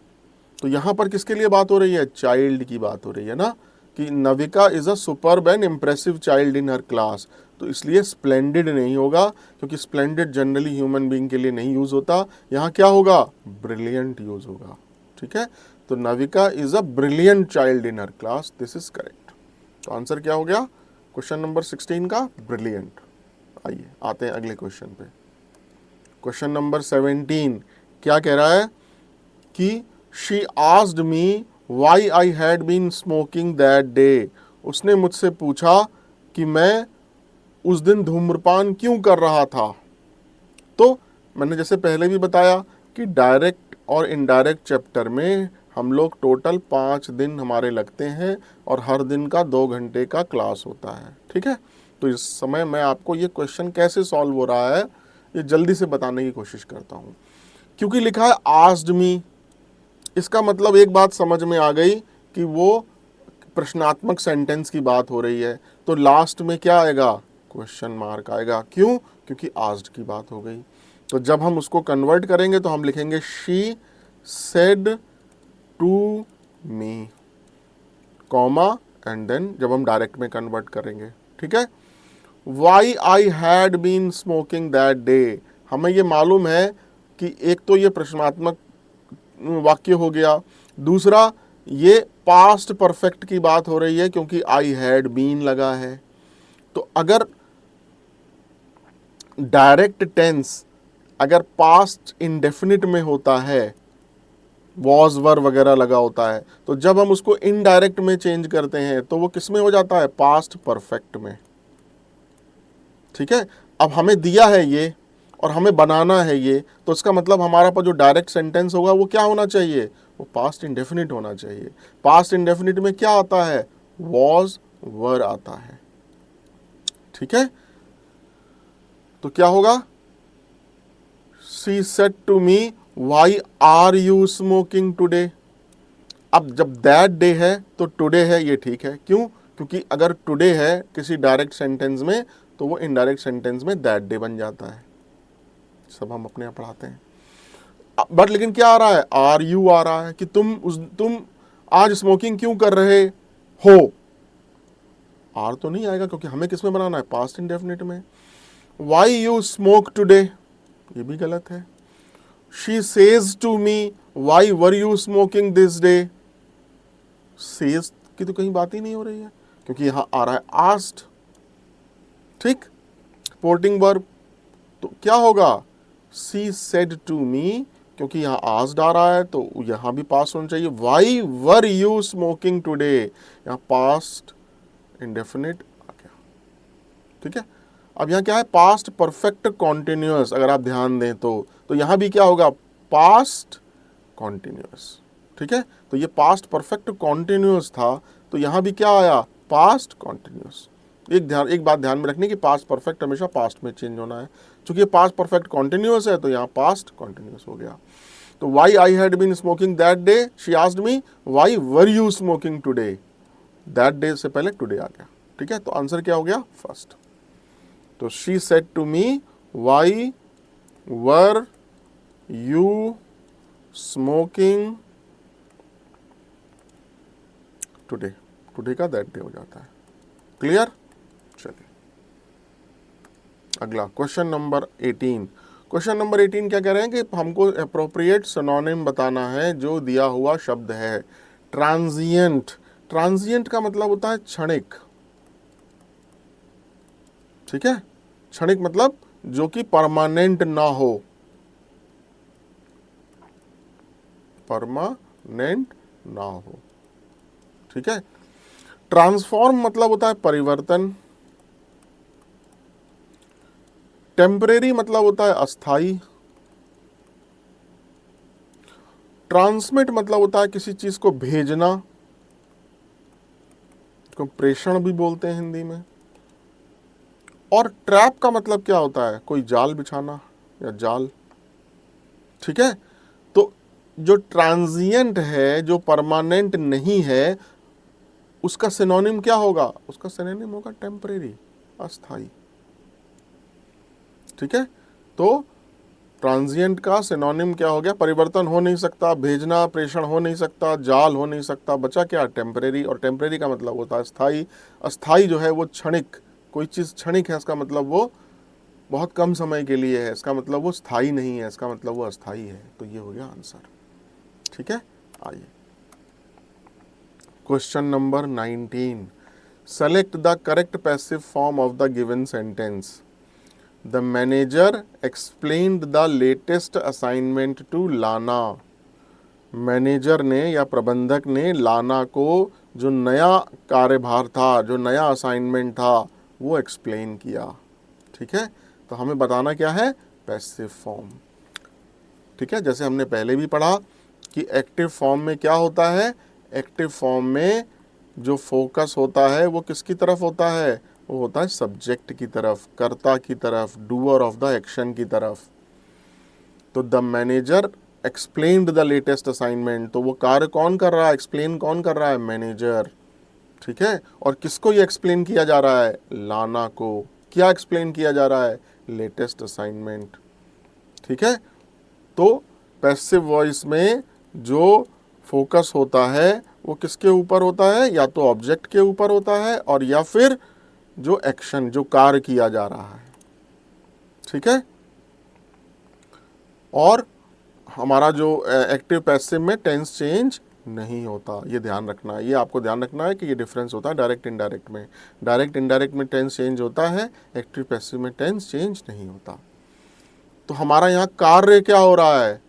तो यहां पर किसके लिए बात हो रही है, चाइल्ड की बात हो रही है ना, कि Navika is a superb and impressive child in her class. तो इसलिए स्प्लेंडेड नहीं होगा, क्योंकि स्प्लेंडेड जनरली ह्यूमन बीइंग के लिए नहीं यूज होता। यहाँ क्या होगा, ब्रिलियंट यूज होगा। ठीक है, तो Navika is a brilliant child in her class, this is correct. तो आंसर क्या हो गया क्वेश्चन नंबर 16 का, ब्रिलियंट। आइए आते हैं अगले क्वेश्चन पे। क्वेश्चन नंबर 17 क्या कह रहा है कि she asked me why I had been smoking that day. उसने मुझसे पूछा कि मैं उस दिन धूम्रपान क्यों कर रहा था। तो मैंने जैसे पहले भी बताया कि डायरेक्ट और इनडायरेक्ट चैप्टर में हम लोग टोटल 5 दिन हमारे लगते हैं और हर दिन का 2 घंटे का क्लास होता है। ठीक है, तो इस समय मैं आपको ये क्वेश्चन कैसे सॉल्व हो रहा है ये जल्दी से बताने की कोशिश करता हूँ। क्योंकि लिखा है आस्क्ड मी, इसका मतलब एक बात समझ में आ गई कि वो प्रश्नात्मक सेंटेंस की बात हो रही है। तो लास्ट में क्या आएगा, क्वेश्चन मार्क आएगा। क्यों, क्योंकि आस्क्ड की बात हो गई। तो जब हम उसको कन्वर्ट करेंगे तो हम लिखेंगे she said to me, comma, and then जब हम डायरेक्ट में कन्वर्ट करेंगे। ठीक है, why I had been smoking that day, हमें ये मालूम है कि एक तो ये प्रश्नात्मक वाक्य हो गया, दूसरा ये पास्ट परफेक्ट की बात हो रही है क्योंकि आई हैड बीन लगा है। तो अगर डायरेक्ट टेंस अगर पास्ट इंडेफिनिट में होता है, वॉज वर वगैरह लगा होता है, तो जब हम उसको इनडायरेक्ट में चेंज करते हैं तो वो किस में हो जाता है, पास्ट परफेक्ट में। ठीक है, अब हमें दिया है ये और हमें बनाना है ये, तो इसका मतलब हमारा पास जो डायरेक्ट सेंटेंस होगा वो क्या होना चाहिए, वो पास्ट इंडेफिनिट होना चाहिए। पास्ट इंडेफिनिट में क्या आता है, वॉज वर आता है। ठीक है, तो क्या होगा, she said to me why are you smoking today. अब जब दैट डे है तो टुडे है, ये ठीक है। क्यों, क्योंकि अगर टुडे है किसी डायरेक्ट सेंटेंस में तो वो इनडायरेक्ट सेंटेंस में दैट डे बन जाता है। सब हम अपने यहाँ पढ़ाते हैं। बट लेकिन क्या आ रहा है, आर यू आ रहा है कि तुम आज स्मोकिंग क्यों कर रहे हो। आर तो नहीं आएगा क्योंकि हमें किस में बनाना है, पास्ट इंडेफिनिट में। वाई यू स्मोक टुडे, ये भी गलत है। She says to me why were you smoking this day, says की तो कहीं बात ही नहीं हो रही है क्योंकि यहां आ रहा है आस्क्ड। ठीक, सपोर्टिंग वर्ब, तो क्या होगा, सी सेड टू मी, क्योंकि यहाँ आस्क्ड आ रहा है तो यहाँ भी पास्ट होना चाहिए। Y were you smoking today, यहाँ पास्ट इंडेफिनिट आ गया। ठीक है, अब यहाँ क्या है, पास्ट परफेक्ट कॉन्टिन्यूअस, अगर आप ध्यान दें तो यहाँ भी क्या होगा, पास्ट कॉन्टिन्यूअस। ठीक है, तो ये पास्ट परफेक्ट कॉन्टिन्यूअस था, तो यहाँ भी क्या आया, पास्ट कॉन्टिन्यूअस। एक बात ध्यान में रखने की, पास्ट परफेक्ट हमेशा पास्ट में चेंज होना है। चूंकि पास्ट परफेक्ट कॉन्टिन्यूअस है तो यहाँ पास्ट कॉन्टिन्यूअस हो गया। तो why I had been smoking that day, she asked me why were you smoking today, that day से पहले टुडे आ गया। ठीक है, तो आंसर क्या हो गया, फर्स्ट। तो she said to me why were you smoking today, today का दैट डे हो जाता है। क्लियर? चलिए अगला क्वेश्चन नंबर 18। क्वेश्चन नंबर 18 क्या कह रहे हैं कि हमको अप्रोप्रिएट सिनोनिम बताना है जो दिया हुआ शब्द है ट्रांजिएंट। ट्रांजिएंट का मतलब होता है क्षणिक, ठीक है, क्षणिक मतलब जो कि परमानेंट ना हो, परमानेंट ना हो, ठीक है। ट्रांसफॉर्म मतलब होता है परिवर्तन, टेम्परेरी मतलब होता है अस्थाई, ट्रांसमिट मतलब होता है किसी चीज को भेजना, को प्रेषण भी बोलते हैं हिंदी में, और ट्रैप का मतलब क्या होता है, कोई जाल बिछाना या जाल, ठीक है। तो जो ट्रांजिएंट है, जो परमानेंट नहीं है, उसका सिनोनिम क्या होगा, उसका सिनोनिम होगा टेम्परेरी, अस्थाई, ठीक है। तो ट्रांजिएंट का सिनोनिम क्या हो गया, परिवर्तन हो नहीं सकता, भेजना प्रेषण हो नहीं सकता, जाल हो नहीं सकता, बचा क्या, टेम्परेरी। और टेम्परेरी का मतलब होता है अस्थाई। अस्थाई जो है वो क्षणिक, कोई चीज़ क्षणिक है, इसका मतलब वो बहुत कम समय के लिए है, इसका मतलब वो स्थाई नहीं है, इसका मतलब वो अस्थाई है। तो ये हो गया आंसर, ठीक है। आइए question number 19। Select the correct passive form of the given sentence. The manager explained the latest assignment to Lana. Manager ने या प्रबंधक ने लाना को जो नया कार्यभार था, जो नया असाइनमेंट था, वो एक्सप्लेन किया, ठीक है। तो हमें बताना क्या है, पैसिव फॉर्म, ठीक है। जैसे हमने पहले भी पढ़ा कि एक्टिव फॉर्म में क्या होता है, एक्टिव फॉर्म में जो फोकस होता है वो किसकी तरफ होता है, वो होता है सब्जेक्ट की तरफ, कर्ता की तरफ, डूअर ऑफ द एक्शन की तरफ। तो the manager explained the latest assignment, तो वो कार्य कौन कर रहा है, एक्सप्लेन कौन कर रहा है, मैनेजर, ठीक है। और किसको ये एक्सप्लेन किया जा रहा है, लाना को। क्या एक्सप्लेन किया जा रहा है, लेटेस्ट असाइनमेंट, ठीक है। तो पैसिव वॉइस में जो फोकस होता है वो किसके ऊपर होता है, या तो ऑब्जेक्ट के ऊपर होता है और या फिर जो एक्शन, जो कार्य किया जा रहा है, ठीक है। और हमारा जो एक्टिव पैसिव में टेंस चेंज नहीं होता, ये ध्यान रखना है, ये आपको ध्यान रखना है कि ये डिफरेंस होता है डायरेक्ट इनडायरेक्ट में। डायरेक्ट इनडायरेक्ट में टेंस चेंज होता है, एक्टिव पैसिव में टेंस चेंज नहीं होता। तो हमारा यहाँ कार्य क्या हो रहा है,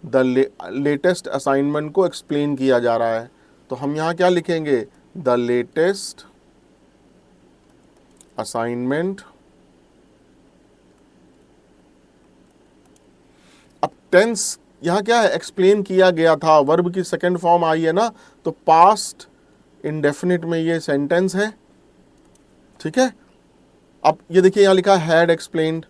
द लेटेस्ट असाइनमेंट को एक्सप्लेन किया जा रहा है। तो हम यहाँ क्या लिखेंगे, द लेटेस्ट असाइनमेंट। अब टेंस यहाँ क्या है, एक्सप्लेन किया गया था, वर्ब की सेकंड फॉर्म आई है ना, तो पास्ट इंडेफिनिट में ये सेंटेंस है, ठीक है। अब ये देखिए यहाँ लिखा हैड एक्सप्लेन्ड,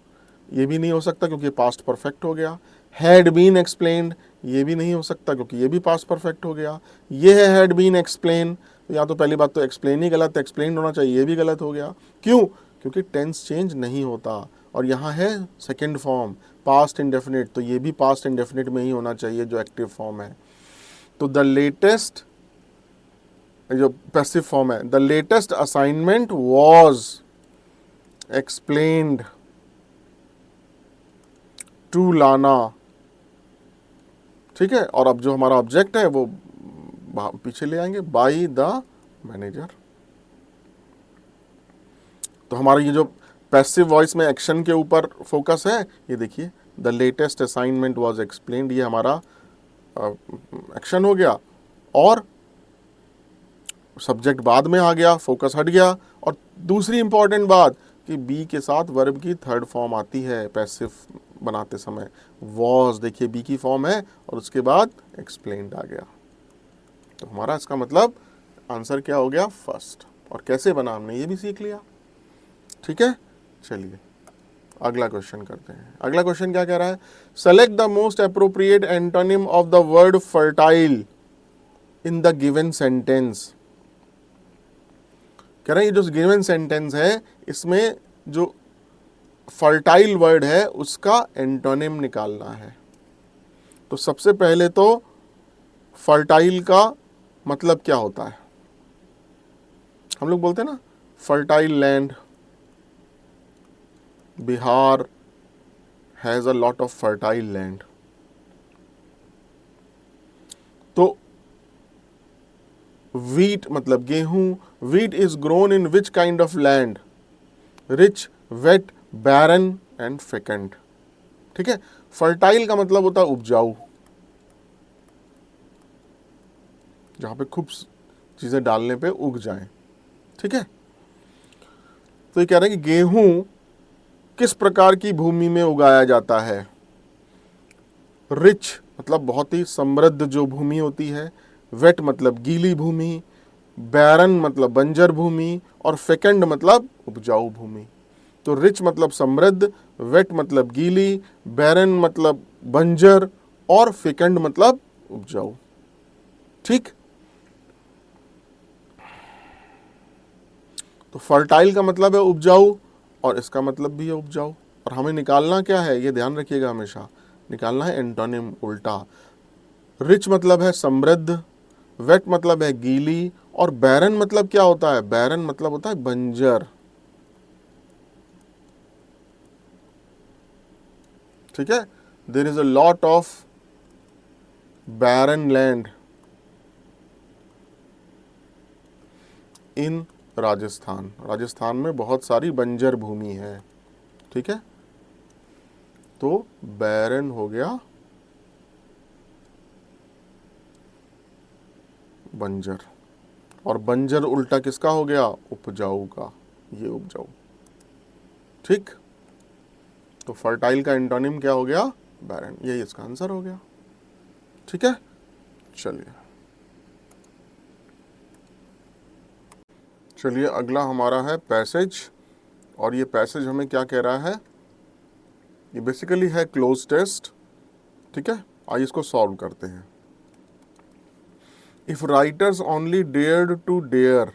ये भी नहीं हो सकता क्योंकि पास्ट परफेक्ट हो गया। हैड बीन एक्सप्लेन्ड, ये भी नहीं हो सकता क्योंकि ये भी पास्ट परफेक्ट हो गया। ये है हैड बीन एक्सप्लेन, तो यहाँ तो पहली बात तो एक्सप्लेन ही गलत है, एक्सप्लेन होना चाहिए, ये भी गलत हो गया। क्यों, क्योंकि टेंस चेंज नहीं होता। और यहाँ है सेकेंड फॉर्म पास्ट इंडेफिनिट, तो ये भी पास्ट इंडेफिनिट में ही होना चाहिए जो एक्टिव फॉर्म है। तो द लेटेस्ट जो पैसिव फॉर्म है, the latest assignment was explained to Lana, ठीक है। और अब जो हमारा ऑब्जेक्ट है वो पीछे ले आएंगे, बाय द मैनेजर। तो हमारा ये जो पैसिव वॉइस में एक्शन के ऊपर फोकस है, ये देखिए the latest assignment was explained, ये हमारा एक्शन हो गया और सब्जेक्ट बाद में आ गया, फोकस हट गया। और दूसरी इंपॉर्टेंट बात कि बी के साथ वर्ब की थर्ड फॉर्म आती है पैसिव बनाते समय, वॉज, देखिए बी की फॉर्म है और उसके बाद एक्सप्लेन्ड आ गया। तो हमारा इसका मतलब आंसर क्या हो गया, फर्स्ट। और कैसे बना हमने ये भी सीख लिया, ठीक है। चलिए अगला क्वेश्चन करते हैं। अगला क्वेश्चन क्या कह रहा है, select the most appropriate antonym of the word fertile in the given sentence. कह रहा है ये जो गिवन सेंटेंस है इसमें जो फर्टाइल वर्ड है उसका एंटोनिम निकालना है। तो सबसे पहले तो फर्टाइल का मतलब क्या होता है, हम लोग बोलते हैं ना fertile land, Bihar has a lot of fertile land. तो वीट मतलब गेहूं, wheat is grown in which kind of land, rich, wet, barren and fecund. ठीक है, फर्टाइल का मतलब होता है उपजाऊ, जहां पे खूब चीजें डालने पे उग जाएं। ठीक है, तो ये कह रहे हैं कि गेहूं किस प्रकार की भूमि में उगाया जाता है। रिच मतलब बहुत ही समृद्ध जो भूमि होती है, वेट मतलब गीली भूमि, बैरन मतलब बंजर भूमि, और फेकेंड मतलब उपजाऊ भूमि। तो रिच मतलब समृद्ध, वेट मतलब गीली, बैरन मतलब बंजर, और फेकेंड मतलब उपजाऊ। ठीक, तो फर्टाइल का मतलब है उपजाऊ, और इसका मतलब भी है उपजाऊ। और हमें निकालना क्या है, ये ध्यान रखिएगा हमेशा, निकालना है एंटोनिम, उल्टा। रिच मतलब है समृद्ध, वेट मतलब है गीली, और बैरन मतलब क्या होता है, बैरन मतलब होता है बंजर। ठीक है, there is a lot of barren land in Rajasthan, Rajasthan में बहुत सारी बंजर भूमि है। ठीक है, तो बैरन हो गया बंजर, और बंजर उल्टा किसका हो गया, उपजाऊ का, ये उपजाऊ। ठीक, तो फर्टाइल का एंटोनिम क्या हो गया, बैरन, यही इसका आंसर हो गया। ठीक है, चलिए चलिए अगला हमारा है पैसेज, और ये पैसेज हमें क्या कह रहा है, ये बेसिकली है क्लोज टेस्ट। ठीक है, आइए इसको सॉल्व करते हैं। If writers only dared to dare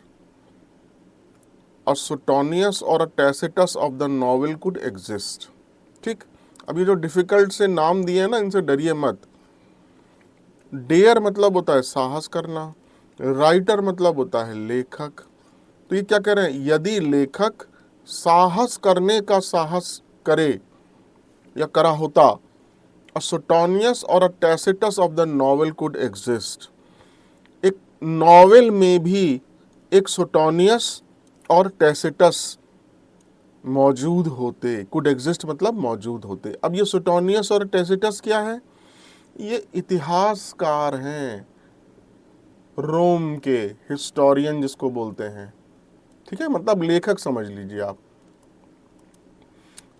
a Suetonius और a Tacitus of the novel could exist. ठीक, अब ये जो डिफिकल्ट से नाम दिए हैं ना, इनसे डरिए मत। डेयर मतलब होता है साहस करना, राइटर मतलब होता है लेखक। तो ये क्या कह रहे हैं, यदि लेखक साहस करने का साहस करे या करा होता, अ सुटोनियस और a Tacitus of the novel could exist. एक नॉवेल में भी एक सुटोनियस और टैसिटस मौजूद होते, कुड एग्जिस्ट मतलब मौजूद होते। अब ये सुटोनियस और टैसिटस क्या है, ये इतिहासकार हैं, रोम के हिस्टोरियन जिसको बोलते हैं। ठीक है, मतलब लेखक समझ लीजिए आप।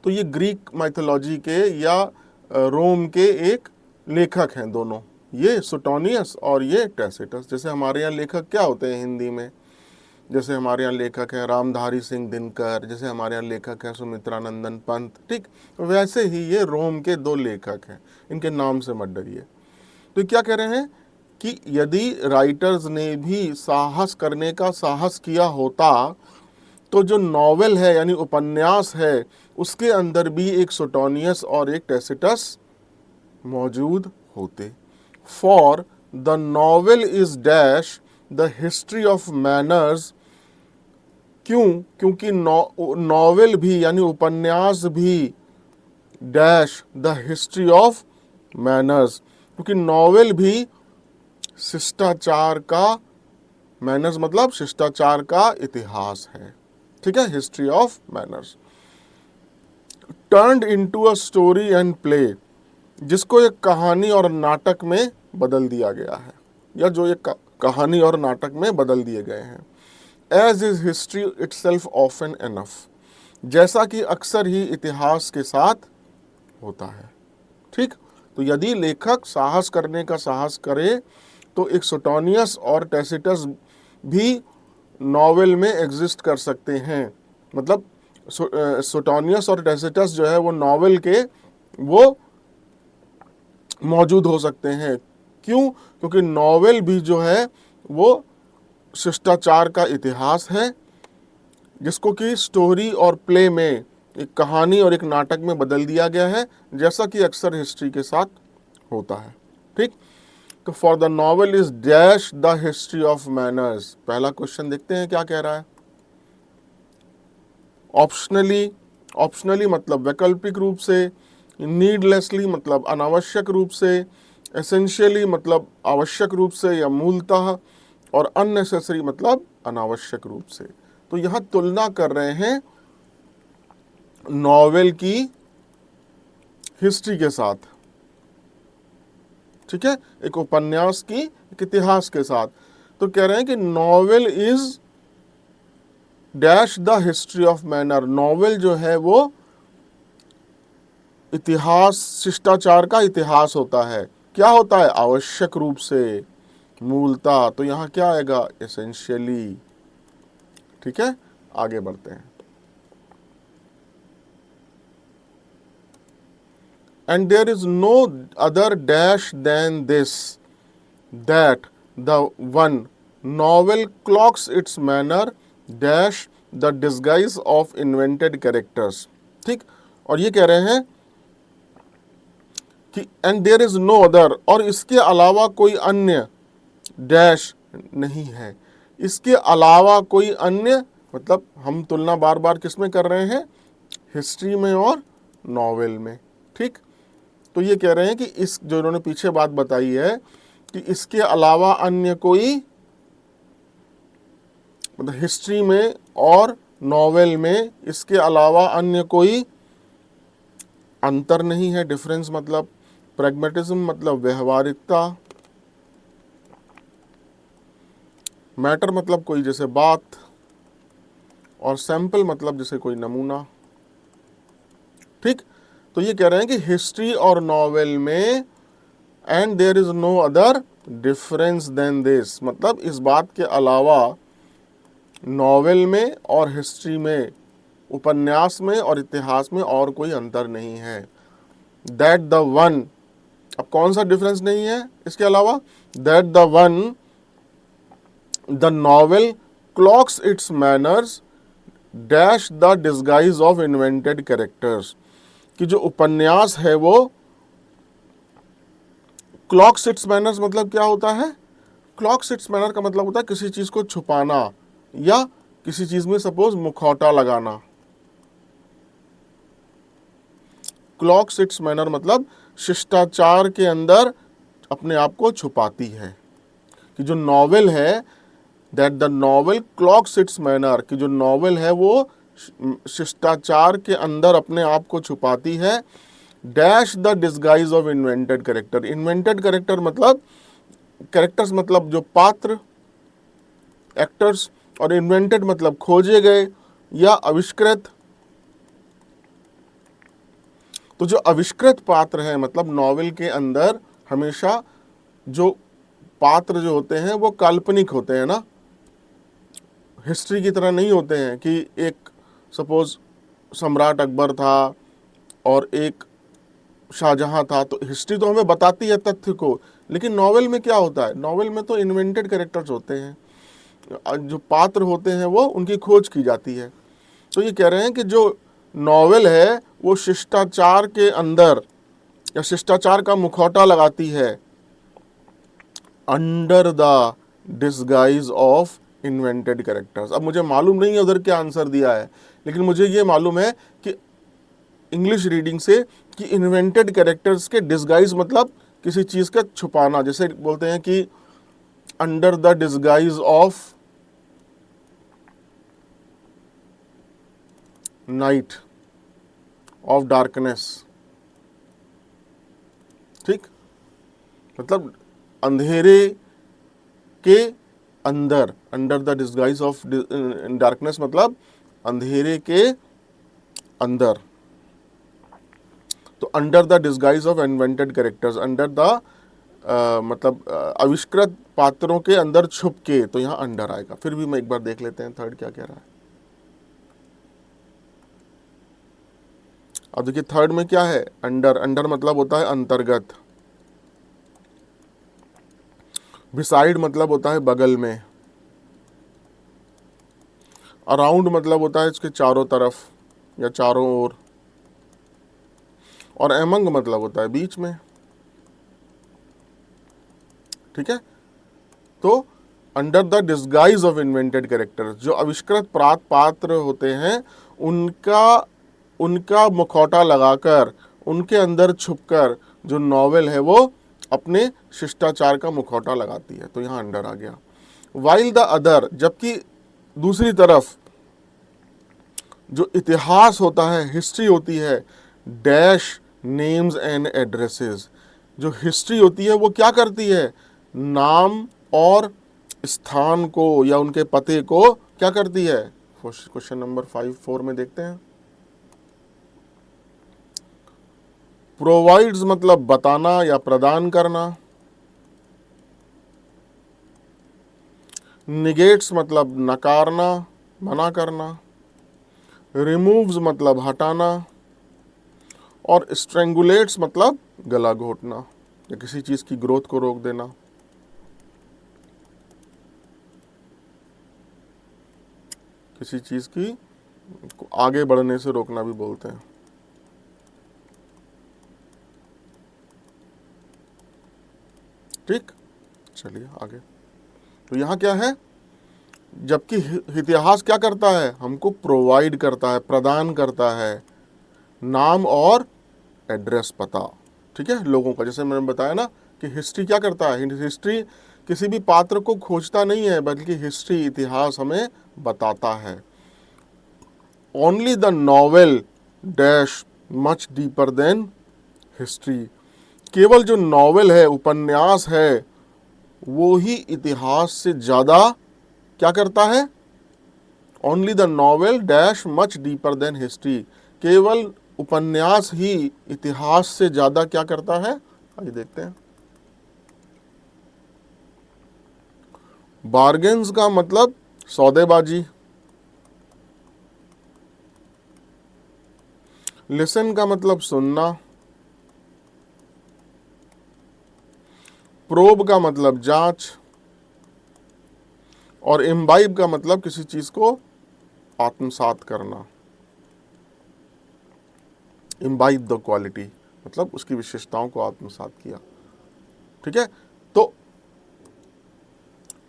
तो ये ग्रीक माइथोलॉजी के या रोम के एक लेखक हैं दोनों, ये सुटोनियस और ये टैसिटस। जैसे हमारे यहाँ लेखक क्या होते हैं हिंदी में, जैसे हमारे यहाँ लेखक है रामधारी सिंह दिनकर, जैसे हमारे यहाँ लेखक है सुमित्रानंदन पंत। ठीक, वैसे ही ये रोम के दो लेखक हैं, इनके नाम से मत डरिए। तो क्या कह रहे हैं कि यदि राइटर्स ने भी साहस करने का साहस किया होता, तो जो नॉवेल है यानी उपन्यास है, उसके अंदर भी एक सुटोनियस और एक टैसिटस मौजूद होते। For the novel is dash the history of manners. क्यों, क्योंकि नॉवेल भी यानी उपन्यास भी dash the history of manners, क्योंकि नॉवेल भी शिष्टाचार का, मैनर्स मतलब शिष्टाचार का इतिहास है। ठीक है, history of manners. Turned into a story and play, जिसको एक कहानी और नाटक में बदल दिया गया है, या जो एक कहानी और नाटक में बदल दिए गए हैं। As is history itself often enough, जैसा कि अक्सर ही इतिहास के साथ होता है। ठीक, तो यदि लेखक साहस करने का साहस करे, तो एक सुटोनियस और टैसिटस भी नॉवेल में एग्जिस्ट कर सकते हैं। मतलब सुटोनियस और टैसिटस जो है वो नॉवेल के वो मौजूद हो सकते हैं। क्यों, क्योंकि नॉवेल भी जो है वो शिष्टाचार का इतिहास है, जिसको कि स्टोरी और प्ले में, एक कहानी और एक नाटक में बदल दिया गया है, जैसा कि अक्सर हिस्ट्री के साथ होता है। ठीक, तो for the novel is dash the history of manners. पहला क्वेश्चन देखते हैं क्या कह रहा है। ऑप्शनली, ऑप्शनली मतलब वैकल्पिक रूप से, नीडलेसली मतलब अनावश्यक रूप से, एसेंशियली मतलब आवश्यक रूप से या मूलतः, और अननेसेसरी मतलब अनावश्यक रूप से। तो यहां तुलना कर रहे हैं नॉवेल की हिस्ट्री के साथ, ठीक है, एक उपन्यास की एक इतिहास के साथ। तो कह रहे हैं कि novel is dash the history of manner, novel जो है वो इतिहास, शिष्टाचार का इतिहास होता है। क्या होता है? आवश्यक रूप से, मूलता। तो यहां क्या आएगा? एसेंशियली। ठीक है, आगे बढ़ते हैं। And there is no other dash than this, that the one novel cloaks its manner dash the disguise of invented characters. ठीक, और ये कह रहे हैं कि and there is no other, और इसके अलावा कोई अन्य डैश नहीं है। इसके अलावा कोई अन्य मतलब हम तुलना बार बार किस में कर रहे हैं? हिस्ट्री में और नॉवेल में। ठीक, तो ये कह रहे हैं कि इस जो इन्होंने पीछे बात बताई है कि इसके अलावा अन्य कोई, मतलब हिस्ट्री में और नॉवेल में इसके अलावा अन्य कोई अंतर नहीं है। डिफरेंस मतलब प्रैग्मेटिज्म मतलब व्यवहारिकता, मैटर मतलब कोई जैसे बात, और सैंपल मतलब जैसे कोई नमूना। ठीक, तो ये कह रहे हैं कि हिस्ट्री और नॉवेल में and there is no other difference than this, मतलब इस बात के अलावा नॉवेल में और हिस्ट्री में, उपन्यास में और इतिहास में और कोई अंतर नहीं है। दैट द वन, अब कौन सा डिफरेंस नहीं है इसके अलावा? That the one the novel cloaks it's manners dash the disguise of invented characters, कि जो उपन्यास है वो क्लॉक्स इट्स मैनर्स मतलब क्या होता है? क्लॉक्स इट्स मैनर का मतलब होता है किसी चीज को छुपाना या किसी चीज में सपोज मुखौटा लगाना। क्लॉक्स इट्स मैनर मतलब शिष्टाचार के अंदर अपने आप को छुपाती है। कि जो नॉवेल है, that the novel cloaks its manner, कि जो नॉवेल है वो शिष्टाचार के अंदर अपने आप को छुपाती है। Dash the disguise of invented character, invented character मतलब कैरेक्टर्स मतलब जो पात्र, एक्टर्स, और इन्वेंटेड मतलब खोजे गए या आविष्कृत। तो जो आविष्कृत पात्र हैं, मतलब नॉवेल के अंदर हमेशा जो पात्र जो होते हैं वो काल्पनिक होते हैं ना, हिस्ट्री की तरह नहीं होते हैं कि एक सपोज सम्राट अकबर था और एक शाहजहां था। तो हिस्ट्री तो हमें बताती है तथ्य को, लेकिन नॉवेल में क्या होता है? नॉवेल में तो इन्वेंटेड कैरेक्टर्स होते हैं, जो पात्र होते हैं वो उनकी खोज की जाती है। तो ये कह रहे हैं कि जो नॉवेल है वो शिष्टाचार के अंदर या शिष्टाचार का मुखौटा लगाती है under the disguise of invented characters. अब मुझे मालूम नहीं है उधर क्या आंसर दिया है, लेकिन मुझे ये मालूम है कि इंग्लिश रीडिंग से कि इन्वेंटेड कैरेक्टर्स के डिस्गाइज मतलब किसी चीज का छुपाना। जैसे बोलते हैं कि under the disguise of night, of darkness. ठीक, मतलब अंधेरे के अंदर, under the disguise of darkness मतलब अंधेरे के अंदर। तो under the disguise of invented characters, under the मतलब आविष्कृत पात्रों के अंदर छुप के, तो यहां अंडर आएगा। फिर भी मैं एक बार देख लेते हैं थर्ड क्या कह रहा है। अब देखिए थर्ड में क्या है? अंडर, अंडर मतलब होता है अंतर्गत। बिसाइड मतलब होता है बगल में। अराउंड मतलब होता है इसके चारों तरफ या चारों ओर। और एमंग मतलब होता है बीच में। ठीक है, तो under the disguise of invented characters, जो आविष्कृत पात्र होते हैं उनका उनका मुखौटा लगाकर, उनके अंदर छुपकर जो नॉवेल है वो अपने शिष्टाचार का मुखौटा लगाती है। तो यहाँ अंडर आ गया। वाइल द अदर, जबकि दूसरी तरफ जो इतिहास होता है, हिस्ट्री होती है, डैश नेम्स एंड एड्रेसेस, जो हिस्ट्री होती है वो क्या करती है, नाम और स्थान को या उनके पते को क्या करती है। क्वेश्चन नंबर 4 में देखते हैं। प्रोवाइड्स मतलब बताना या प्रदान करना, निगेट्स मतलब नकारना, मना करना, रिमूव्स मतलब हटाना, और स्ट्रेंगुलेट्स मतलब गला घोटना या किसी चीज की ग्रोथ को रोक देना। किसी चीज की आगे बढ़ने से रोकना भी बोलते हैं। ठीक, चलिए आगे। तो यहाँ क्या है, जबकि इतिहास क्या करता है, हमको प्रोवाइड करता है, प्रदान करता है नाम और एड्रेस, पता, ठीक है, लोगों का। जैसे मैंने बताया ना कि हिस्ट्री क्या करता है, हिस्ट्री किसी भी पात्र को खोजता नहीं है, बल्कि हिस्ट्री, इतिहास हमें बताता है। Only the novel dash much deeper than history, केवल जो नॉवेल है, उपन्यास है, वो ही इतिहास से ज्यादा क्या करता है। Only the novel dash much deeper than history, केवल उपन्यास ही इतिहास से ज्यादा क्या करता है। आइए देखते हैं। बार्गेन्स का मतलब सौदेबाजी, लिसन का मतलब सुनना, प्रोब का मतलब जांच, और इम्बाइब का मतलब किसी चीज को आत्मसात करना। इम्बाइब द क्वालिटी मतलब उसकी विशेषताओं को आत्मसात किया, ठीक है। तो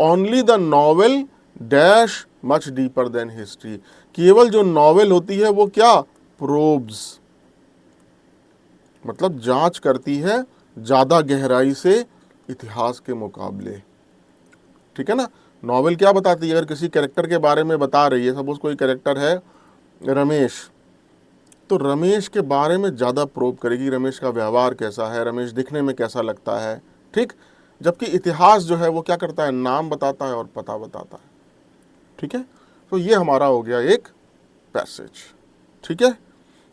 only the novel dash much deeper than history, केवल जो नॉवेल होती है वो क्या, प्रोब्स मतलब जांच करती है ज्यादा गहराई से इतिहास के मुकाबले, ठीक है ना। नॉवेल क्या बताती है, अगर किसी कैरेक्टर के बारे में बता रही है, सपोज कोई कैरेक्टर है रमेश, तो रमेश के बारे में ज़्यादा प्रोब करेगी, रमेश का व्यवहार कैसा है, रमेश दिखने में कैसा लगता है, ठीक। जबकि इतिहास जो है वो क्या करता है, नाम बताता है और पता बताता है, ठीक है। तो ये हमारा हो गया एक पैसेज, ठीक है।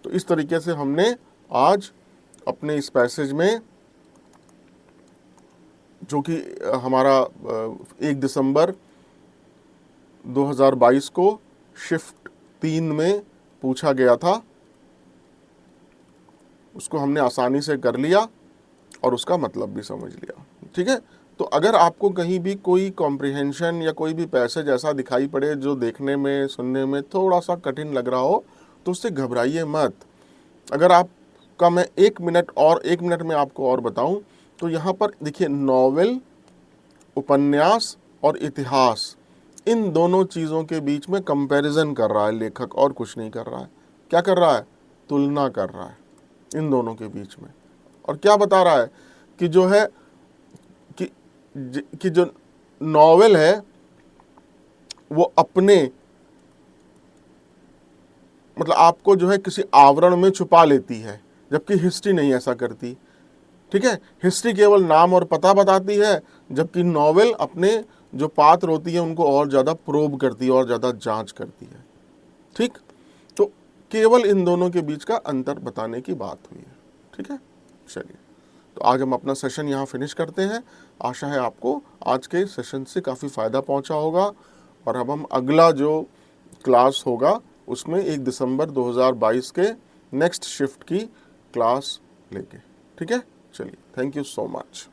तो इस तरीके से हमने आज अपने इस पैसेज में, जो कि हमारा 1 दिसंबर 2022 को शिफ्ट 3 में पूछा गया था, उसको हमने आसानी से कर लिया और उसका मतलब भी समझ लिया, ठीक है। तो अगर आपको कहीं भी कोई कॉम्प्रिहेंशन या कोई भी पैसेज ऐसा दिखाई पड़े जो देखने में, सुनने में थोड़ा सा कठिन लग रहा हो, तो उससे घबराइए मत। अगर आपका मैं 1 मिनट में आपको और बताऊं, तो यहाँ पर देखिए, नॉवेल, उपन्यास और इतिहास, इन दोनों चीज़ों के बीच में कंपैरिजन कर रहा है लेखक, और कुछ नहीं कर रहा है। क्या कर रहा है, तुलना कर रहा है इन दोनों के बीच में। और क्या बता रहा है कि जो है कि जो नॉवेल है वो अपने मतलब आपको जो है किसी आवरण में छुपा लेती है, जबकि हिस्ट्री नहीं ऐसा करती, ठीक है। हिस्ट्री केवल नाम और पता बताती है, जबकि नॉवेल अपने जो पात्र होती है उनको और ज़्यादा प्रोब करती है और ज़्यादा जांच करती है, ठीक। तो केवल इन दोनों के बीच का अंतर बताने की बात हुई है, ठीक है। चलिए, तो आज हम अपना सेशन यहाँ फिनिश करते हैं। आशा है आपको आज के सेशन से काफ़ी फ़ायदा पहुँचा होगा, और अब हम अगला जो क्लास होगा उसमें 1 दिसंबर 2022 के नेक्स्ट शिफ्ट की क्लास लेंगे, ठीक है। चलिए, थैंक यू सो मच।